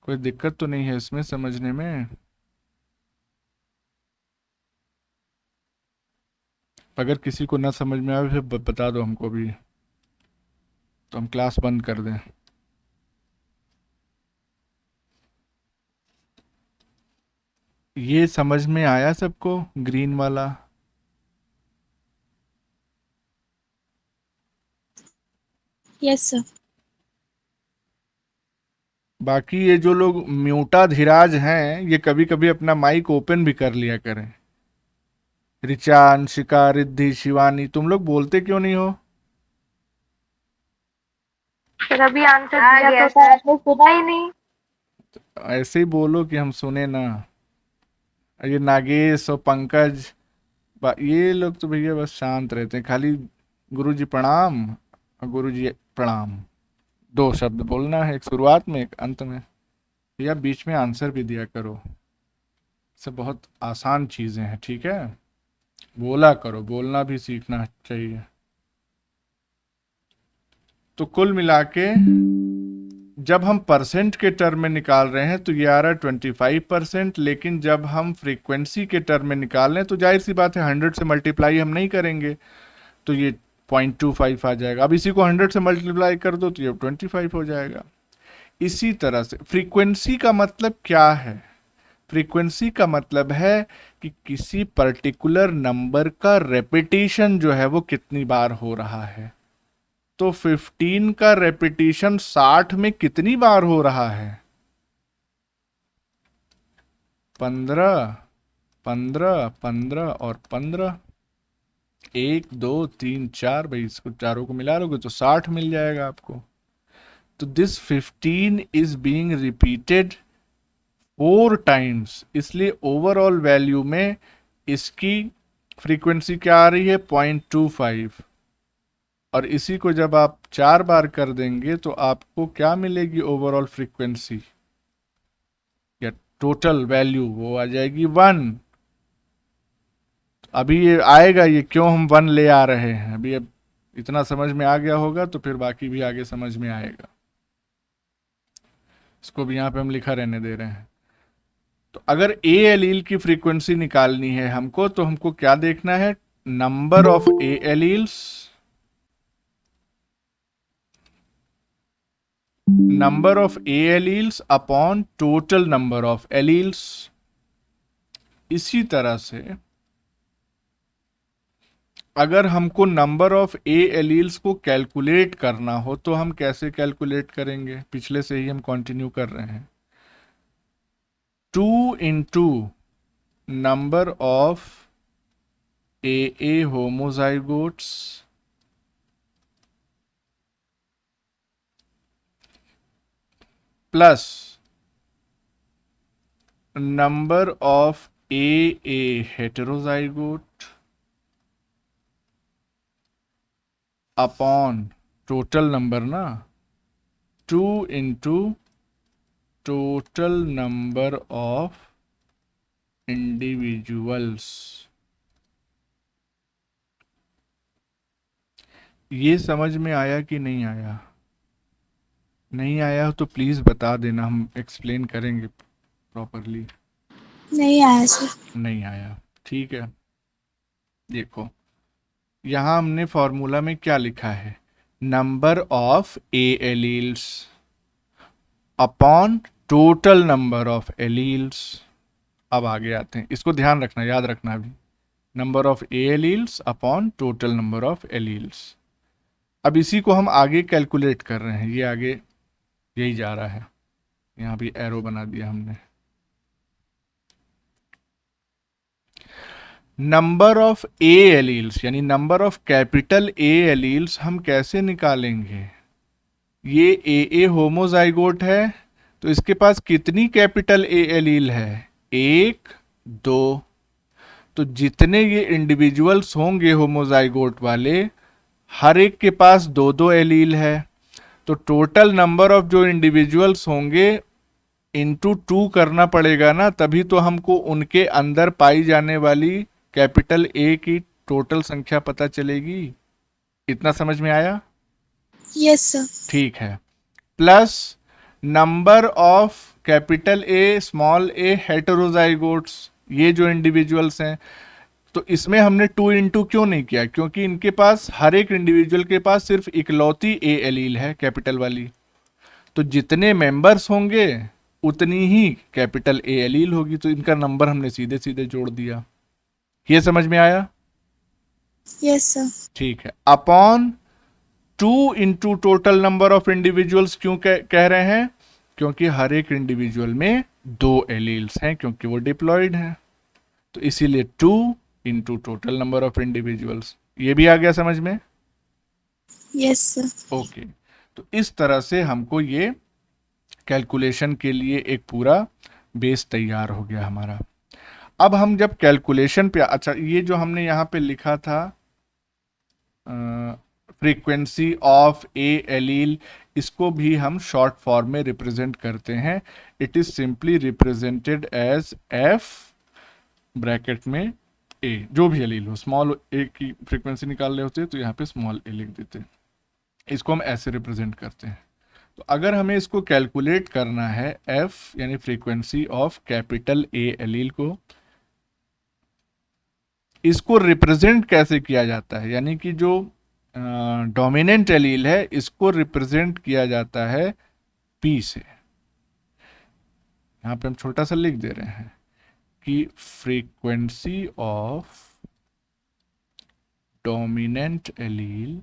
कोई दिक्कत तो नहीं है इसमें समझने में? अगर किसी को ना समझ में आए फिर बता दो हमको भी, तो हम क्लास बंद कर दें। ये समझ में आया सबको, ग्रीन वाला? Yes sir. बाकी ये जो लोग म्यूटाधीराज हैं, ये कभी कभी अपना माइक ओपन भी कर लिया करें। ऋचा, अंशिका, रिद्धि, शिवानी, तुम लोग बोलते क्यों नहीं हो? सर अभी आंसर आ दिया गया तो सर आपने सुना ही नहीं। ऐसे ही बोलो कि हम सुने ना। ये नागेश और पंकज, ये लोग तो भैया बस शांत रहते हैं, खाली गुरुजी प्रणाम और गुरुजी प्रणाम, दो शब्द बोलना है, एक शुरुआत में एक अंत में। या बीच में आंसर भी दिया करो। सब बहुत आसान चीजें हैं, ठीक है? बोला करो, बोलना भी सीखना चाहिए। तो कुल मिला के जब हम परसेंट के टर्म में निकाल रहे हैं तो ये आ रहा है 25%, लेकिन जब हम फ्रीक्वेंसी के टर्म में निकाल रहे हैं तो जाहिर सी बात है 100 से मल्टीप्लाई हम नहीं करेंगे, तो ये 0.25 आ जाएगा। अब इसी को 100 से मल्टीप्लाई कर दो तो ये 25 हो जाएगा। इसी तरह से फ्रीक्वेंसी का मतलब क्या है? फ्रीक्वेंसी का मतलब है कि किसी पर्टिकुलर नंबर का रेपिटेशन जो है वो कितनी बार हो रहा है। तो 15 का रेपिटेशन 60 में कितनी बार हो रहा है? 15, 15, 15 और 15। 1 2 3 4, भाई इसको चारों को मिला लोगे तो 60 मिल जाएगा आपको। तो this 15 is being repeated 4 times, इसलिए ओवरऑल वैल्यू में इसकी फ्रीक्वेंसी क्या आ रही है? 0.25। और इसी को जब आप 4 बार कर देंगे तो आपको क्या मिलेगी ओवरऑल फ्रीक्वेंसी या टोटल वैल्यू? वो आ जाएगी 1। अभी ये आएगा, ये क्यों हम 1 ले आ रहे हैं, अभी अब इतना समझ में आ गया होगा तो फिर बाकी भी आगे समझ में आएगा। इसको भी यहाँ पे हम लिखा रहने दे रहे हैं। तो अगर ए एलील की फ्रीक्वेंसी निकालनी है हमको, तो हमको क्या देखना है? Number of A alleles, number of A alleles upon total number of alleles. इसी तरह से अगर हमको नंबर ऑफ ए एलील्स को कैलकुलेट करना हो तो हम कैसे कैलकुलेट करेंगे? पिछले से ही हम कंटिन्यू कर रहे हैं। 2 into number of A homozygotes plus number of A heterozygote upon total number ना, 2 into total number of individuals. ये समझ में आया कि नहीं आया? नहीं आया तो प्लीज बता देना, हम एक्सप्लेन करेंगे प्रॉपरली। नहीं आया सर। नहीं आया, ठीक है। देखो यहां हमने फॉर्मूला में क्या लिखा है? Number of A alleles upon total number of alleles. अब आगे आते हैं, इसको ध्यान रखना, याद रखना अभी। Number of A alleles upon total number of alleles. अब इसी को हम आगे कैलकुलेट कर रहे हैं, ये आगे यही जा रहा है, यहाँ भी एरो बना दिया हमने। नंबर ऑफ ए एलील्स यानी number of capital A alleles हम कैसे निकालेंगे? ये ए होमोजाइगोट है तो इसके पास कितनी कैपिटल ए एलील है? 1 2। तो जितने ये इंडिविजुअल्स होंगे होमोजाइगोट वाले, हर एक के पास 2 एलील है, तो टोटल नंबर ऑफ जो इंडिविजुअल्स होंगे इंटू 2 करना पड़ेगा ना, तभी तो हमको उनके अंदर पाई जाने वाली कैपिटल ए की टोटल संख्या पता चलेगी। इतना समझ में आया? Yes sir. ठीक है। Plus number of capital A small A heterozygotes, ये जो इंडिविजुअल्स हैं, तो इसमें हमने 2 इंटू क्यों नहीं किया? क्योंकि इनके पास हर एक इंडिविजुअल के पास सिर्फ इकलौती ए एलील है कैपिटल वाली, तो जितने मेंबर्स होंगे उतनी ही कैपिटल ए एलील होगी, तो इनका नंबर हमने सीधे सीधे जोड़ दिया। ये समझ में आया? Yes sir. ठीक है। Upon 2 into total number of individuals क्यों कह रहे हैं? क्योंकि हर एक इंडिविजुअल में 2 एलील्स हैं, क्योंकि वो डिप्लॉयड हैं, तो इसीलिए 2 into total number of individuals. ये भी आ गया समझ में? Yes sir. ओके, तो इस तरह से हमको ये कैलकुलेशन के लिए एक पूरा बेस तैयार हो गया हमारा। अब हम जब कैलकुलेशन पे, अच्छा ये जो हमने यहाँ पे लिखा था फ्रीक्वेंसी ऑफ ए एलील, इसको भी हम शॉर्ट फॉर्म में रिप्रेजेंट करते हैं। It is simply represented as F bracket में ए, जो भी एलील हो, स्मॉल ए की फ्रीक्वेंसी निकाल रहे होते तो यहाँ पे स्मॉल ए लिख देते, इसको हम ऐसे रिप्रेजेंट करते हैं। तो अगर हमें इसको कैलकुलेट करना है एफ यानी frequency of capital A allele को, इसको रिप्रेजेंट कैसे किया जाता है, यानी कि जो डोमिनेंट एलील है इसको रिप्रेजेंट किया जाता है पी से। यहाँ पे हम छोटा सा लिख दे रहे हैं कि frequency of dominant allele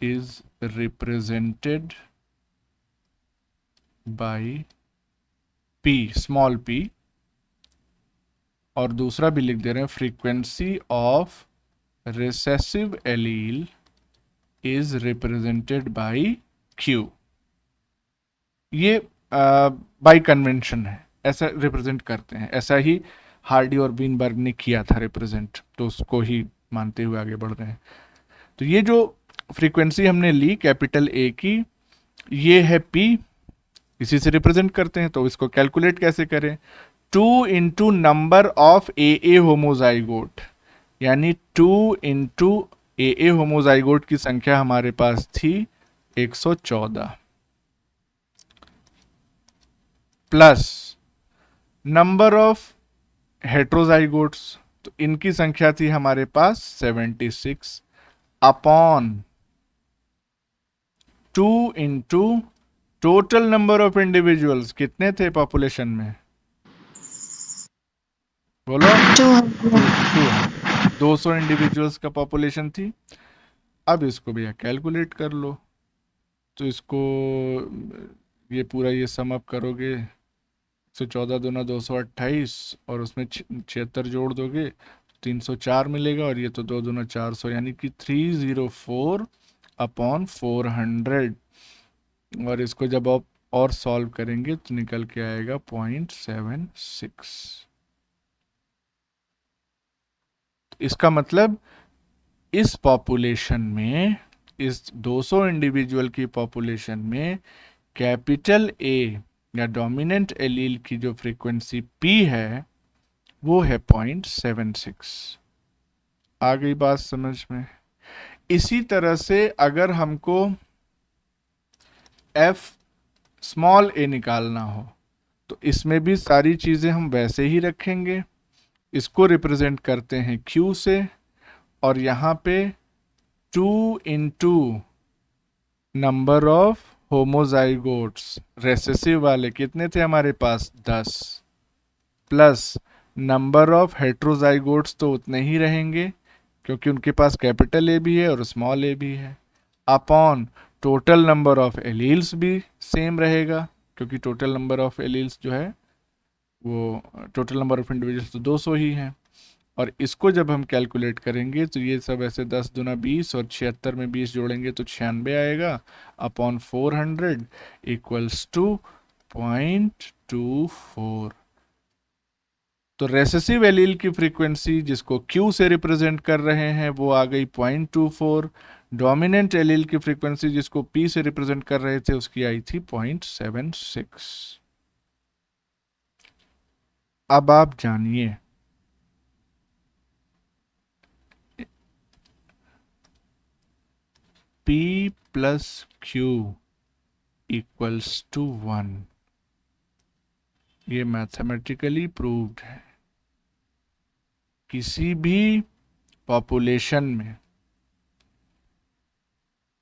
is represented by P, small p, और दूसरा भी लिख दे रहे हैं frequency of recessive allele is represented by Q। ये बाय कन्वेंशन है, ऐसा रिप्रेजेंट करते हैं, ऐसा ही हार्डी और बीनबर्ग ने किया था रिप्रेजेंट, तो उसको ही मानते हुए आगे बढ़ रहे हैं। तो ये जो फ्रीक्वेंसी हमने ली कैपिटल ए की, ये है P, इसी से रिप्रेजेंट करते हैं। तो इसको कैलकुलेट कैसे करें? 2 into number of A homozygote, यानी 2 इंटू ए होमोजाइगोट की संख्या हमारे पास थी 114, प्लस नंबर ऑफ हेट्रोजाइगोट्स, तो इनकी संख्या थी हमारे पास 76, upon 2 into total number of individuals, कितने थे पॉपुलेशन में? बोलो। 200 इंडिविजुअल्स का पॉपुलेशन थी। अब इसको भैया कैलकुलेट कर लो, तो इसको ये पूरा ये सम अप करोगे, 114 दूना 228 और उसमें 76 जोड़ दोगे 304 मिलेगा, और ये तो 2 दूना 400, यानी कि 304 अपॉन 400, और इसको जब आप और सॉल्व करेंगे तो निकल के आएगा 0.76। इसका मतलब इस पॉपुलेशन में, इस 200 इंडिविजुअल की पॉपुलेशन में कैपिटल ए या डोमिनेंट एलील की जो फ्रीक्वेंसी P है वो है 0.76। आ गई बात समझ में? इसी तरह से अगर हमको F स्मॉल a निकालना हो तो इसमें भी सारी चीज़ें हम वैसे ही रखेंगे। इसको रिप्रेजेंट करते हैं Q से, और यहाँ पे 2 इंटू नंबर ऑफ होमोजाइगोट्स रेसेसिव वाले कितने थे हमारे पास 10, प्लस नंबर ऑफ हेट्रोजाइगोट्स तो उतने ही रहेंगे क्योंकि उनके पास कैपिटल ए भी है और स्मॉल ए भी है, upon total number of alleles भी सेम रहेगा क्योंकि टोटल नंबर ऑफ एलील्स जो है वो टोटल नंबर ऑफ इंडिविजुअल्स तो 200 ही हैं। और इसको जब हम कैलकुलेट करेंगे तो ये सब ऐसे 10 दूना 20 और 76 में 20 जोड़ेंगे तो 96 आएगा, अपॉन 400 इक्वल्स टू 0.24। तो रेसेसिव एलील की फ्रीक्वेंसी जिसको Q से रिप्रेजेंट कर रहे हैं वो आ गई 0.24। डोमिनेंट एलील की फ्रीक्वेंसी जिसको P से रिप्रेजेंट कर रहे थे उसकी आई थी 0.76। अब आप जानिए P plus Q equals to 1, ये मैथमेटिकली प्रूव्ड है। किसी भी पॉपुलेशन में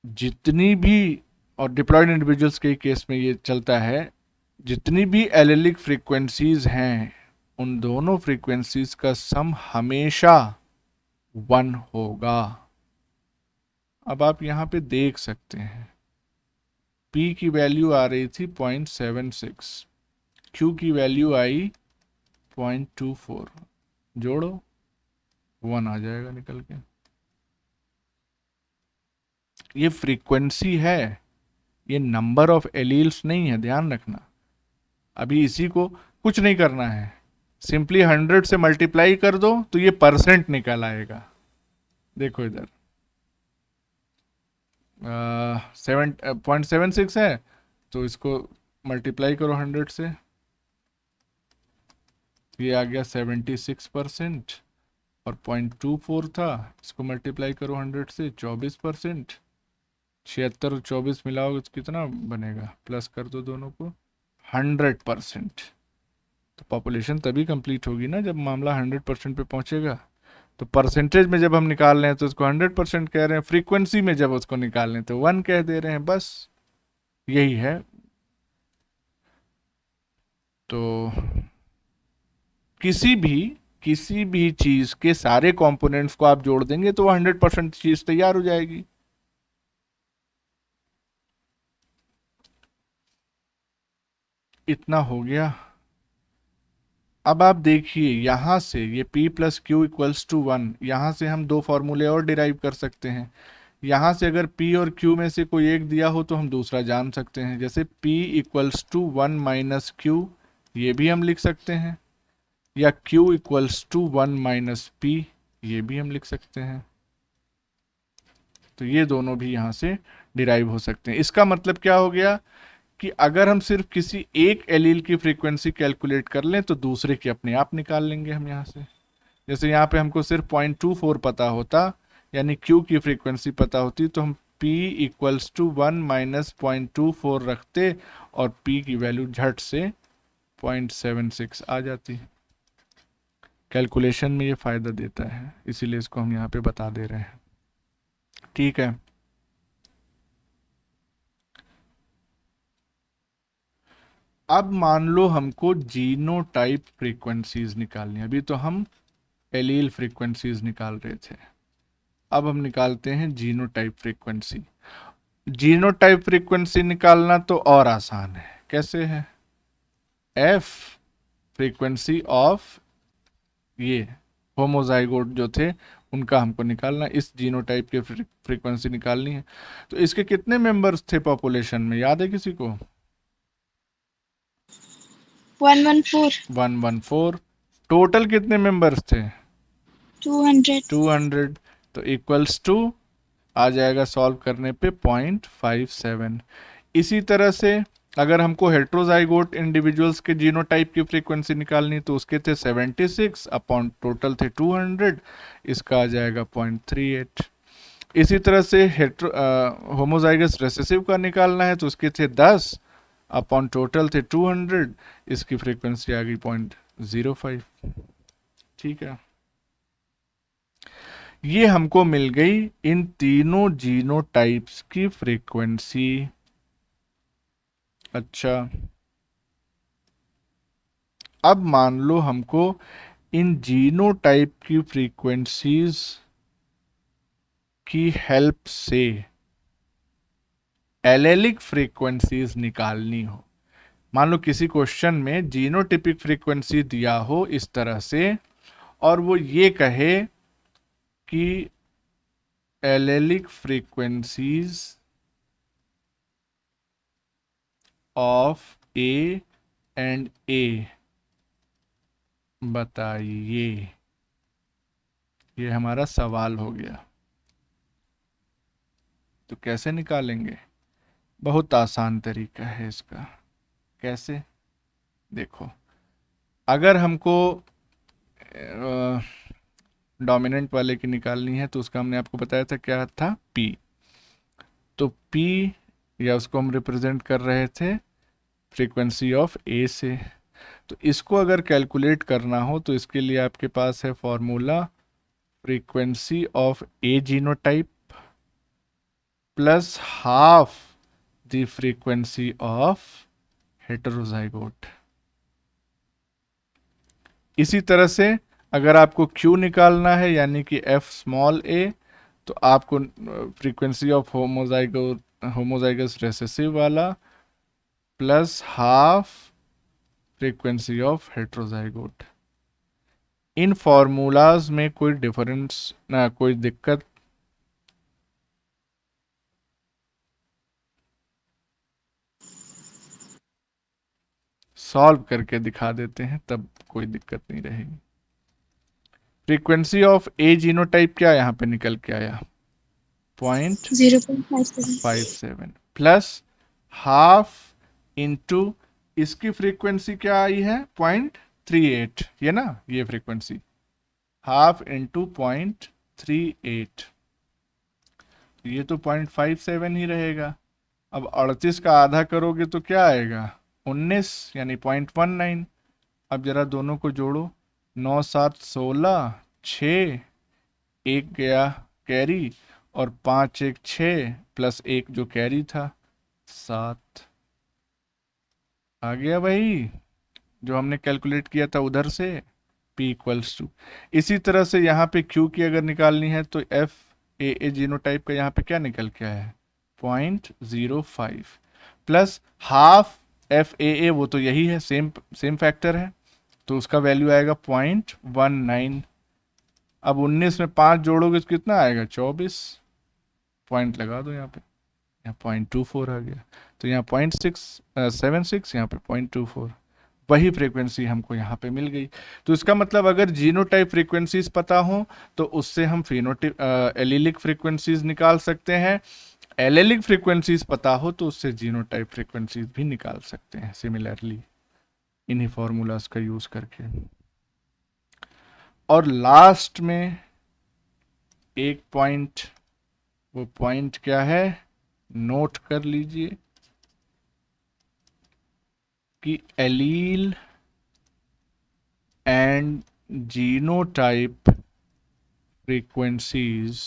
जितनी भी, और डिप्लॉयड इंडिविजुअल्स के केस में ये चलता है, जितनी भी एलेलिक फ्रीक्वेंसीज हैं उन दोनों फ्रीक्वेंसीज का सम हमेशा 1 होगा। अब आप यहाँ पे देख सकते हैं P की वैल्यू आ रही थी 0.76, Q की वैल्यू आई 0.24, जोड़ो 1 आ जाएगा निकल के। ये फ्रीक्वेंसी है, ये नंबर ऑफ एलील्स नहीं है, ध्यान रखना। अभी इसी को कुछ नहीं करना है, सिंपली 100 से मल्टीप्लाई कर दो तो ये परसेंट निकल आएगा। देखो इधर 0.76 है तो इसको मल्टीप्लाई करो 100 से, ये आ गया 76%, और 0.24 था, इसको मल्टीप्लाई करो 100 से 24%। 76 और 24 मिलाओगे तो कितना बनेगा, प्लस कर दो दोनों को, 100%। तो पॉपुलेशन तभी कंप्लीट होगी ना जब मामला 100% पे पहुंचेगा। तो परसेंटेज में जब हम निकाल रहे हैं तो उसको 100% कह रहे हैं, फ्रीक्वेंसी में जब उसको निकाल रहे हैं तो 1 कह दे रहे हैं, बस यही है। तो किसी भी चीज के सारे कंपोनेंट्स को आप जोड़ देंगे तो 100% चीज तैयार हो जाएगी। इतना हो गया। अब आप देखिए यहां से ये P plus Q equals to 1, यहां से हम दो फॉर्मूले और डिराइव कर सकते हैं। यहां से अगर P और Q में से कोई एक दिया हो तो हम दूसरा जान सकते हैं, जैसे P equals to 1 minus Q, ये भी हम लिख सकते हैं, या Q equals to 1 minus P, ये भी हम लिख सकते हैं। तो ये दोनों भी यहाँ से डिराइव हो सकते हैं। इसका मतलब क्या हो गया कि अगर हम सिर्फ किसी एक एलील की फ्रीक्वेंसी कैलकुलेट कर लें तो दूसरे की अपने आप निकाल लेंगे हम यहाँ से। जैसे यहाँ पे हमको सिर्फ 0.24 पता होता, यानी Q की फ्रीक्वेंसी पता होती, तो हम P इक्वल्स टू 1 माइनस 0.24 रखते और P की वैल्यू झट से 0.76 आ जाती। कैलकुलेशन में ये फ़ायदा देता है, इसीलिए इसको हम यहाँ पे बता दे रहे हैं। ठीक है, अब मान लो हमको जीनोटाइप फ्रीक्वेंसीज निकालनी है। अभी तो हम एलील फ्रीक्वेंसीज निकाल रहे थे, अब हम निकालते हैं जीनोटाइप फ्रीक्वेंसी। जीनोटाइप फ्रीक्वेंसी निकालना तो और आसान है, कैसे है, एफ फ्रीक्वेंसी ऑफ ये होमोजाइगोट जो थे उनका हमको निकालना, इस जीनोटाइप की फ्रीक्वेंसी निकालनी है। तो इसके कितने मेंबर्स थे पॉपुलेशन में, याद है किसी को? 114। टोटल कितने मेंबर्स थे? 200। तो इक्वल्स टू आ जाएगा सॉल्व करने पे 0.57। इसी तरह से अगर हमको हेट्रोजाइगोट इंडिविजुअल्स के जीनोटाइप की फ्रीक्वेंसी निकालनी तो उसके थे 76 अपॉन टोटल थे 200, इसका आ जाएगा 0.38। इसी तरह से होमोजाइगस रेसेसिव का निकालना है तो उसके थे 10 अपॉन टोटल थे 200, इसकी फ्रीक्वेंसी आ गई 0.05। ठीक है, ये हमको मिल गई इन तीनों जीनोटाइप्स की फ्रीक्वेंसी। अच्छा, अब मान लो हमको इन जीनोटाइप की फ्रीक्वेंसीज की हेल्प से एलेलिक फ्रीक्वेंसीज निकालनी हो। मान लो किसी क्वेश्चन में जीनोटिपिक फ्रीक्वेंसी दिया हो इस तरह से, और वो ये कहे कि allelic frequencies of A and A बताइए, ये हमारा सवाल हो गया। तो कैसे निकालेंगे? बहुत आसान तरीका है इसका। कैसे? देखो, अगर हमको डोमिनेंट वाले की निकालनी है तो उसका हमने आपको बताया था क्या था, P। तो P या उसको हम रिप्रेजेंट कर रहे थे फ्रीक्वेंसी ऑफ ए से। तो इसको अगर कैलकुलेट करना हो तो इसके लिए आपके पास है formula frequency of A genotype plus half the frequency of heterozygote. इसी तरह से अगर आपको Q निकालना है यानी कि F स्मॉल a, तो आपको फ्रीक्वेंसी ऑफ होमोजाइगस रिसेसिव वाला plus half frequency of heterozygote. In formulas में कोई डिफरेंस ना कोई दिक्कत सॉल्व करके दिखा देते हैं, तब कोई दिक्कत नहीं रहेगी। फ्रीक्वेंसी ऑफ ए जीनोटाइप क्या यहाँ पे निकल के आया 0.57 प्लस हाफ इंटू इसकी फ्रीक्वेंसी क्या आई है 0.38, ये ना, ये फ्रीक्वेंसी हाफ इंटू 0.38, ये तो 0.57 ही रहेगा। अब 38 का आधा करोगे तो क्या आएगा 19 यानी 0.19। अब जरा दोनों को जोड़ो, 9 7 16, 6 एक गया कैरी और 5 1 6 प्लस 1 जो कैरी था 7 आ गया भाई, जो हमने कैलकुलेट किया था उधर से P इक्वल्स टू। इसी तरह से यहाँ पे Q की अगर निकालनी है तो FAA जीनोटाइप का यहाँ पे क्या निकल के आया है 0.05 प्लस हाफ FAA, वो तो यही है, सेम फैक्टर है, तो उसका वैल्यू आएगा 0.19। अब 19 में 5 जोड़ोगे तो कितना आएगा 24, पॉइंट लगा दो यहाँ पे, यहाँ 0.24 आ गया, तो यहाँ 0.76, यहाँ पे 0.24, वही फ्रीक्वेंसी हमको यहाँ पे मिल गई। तो इसका मतलब अगर जीनोटाइप फ्रीक्वेंसीज पता हो तो उससे हम फिनोटाइप एलिलिक फ्रीक्वेंसीज निकाल सकते हैं, एलिलिक फ्रीक्वेंसीज पता हो तो उससे जीनोटाइप फ्रीक्वेंसीज भी निकाल सकते हैं सिमिलरली इन्हीं फॉर्मूलाज का यूज करके। और लास्ट में एक पॉइंट, वो पॉइंट क्या है नोट कर लीजिए कि allele and genotype frequencies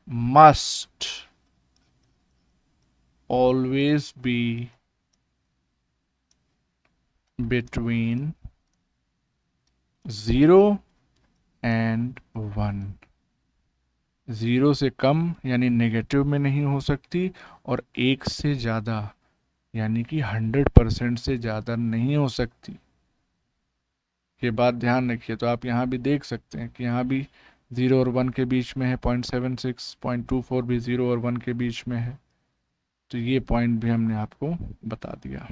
must always be between 0 and 1। 0 से कम यानी नेगेटिव में नहीं हो सकती, और 1 से ज़्यादा यानी कि 100% से ज़्यादा नहीं हो सकती। ये बात ध्यान रखिए। तो आप यहाँ भी देख सकते हैं कि यहाँ भी 0 और 1 के बीच में है 0.76, 0.24 भी 0 और 1 के बीच में है। तो ये पॉइंट भी हमने आपको बता दिया।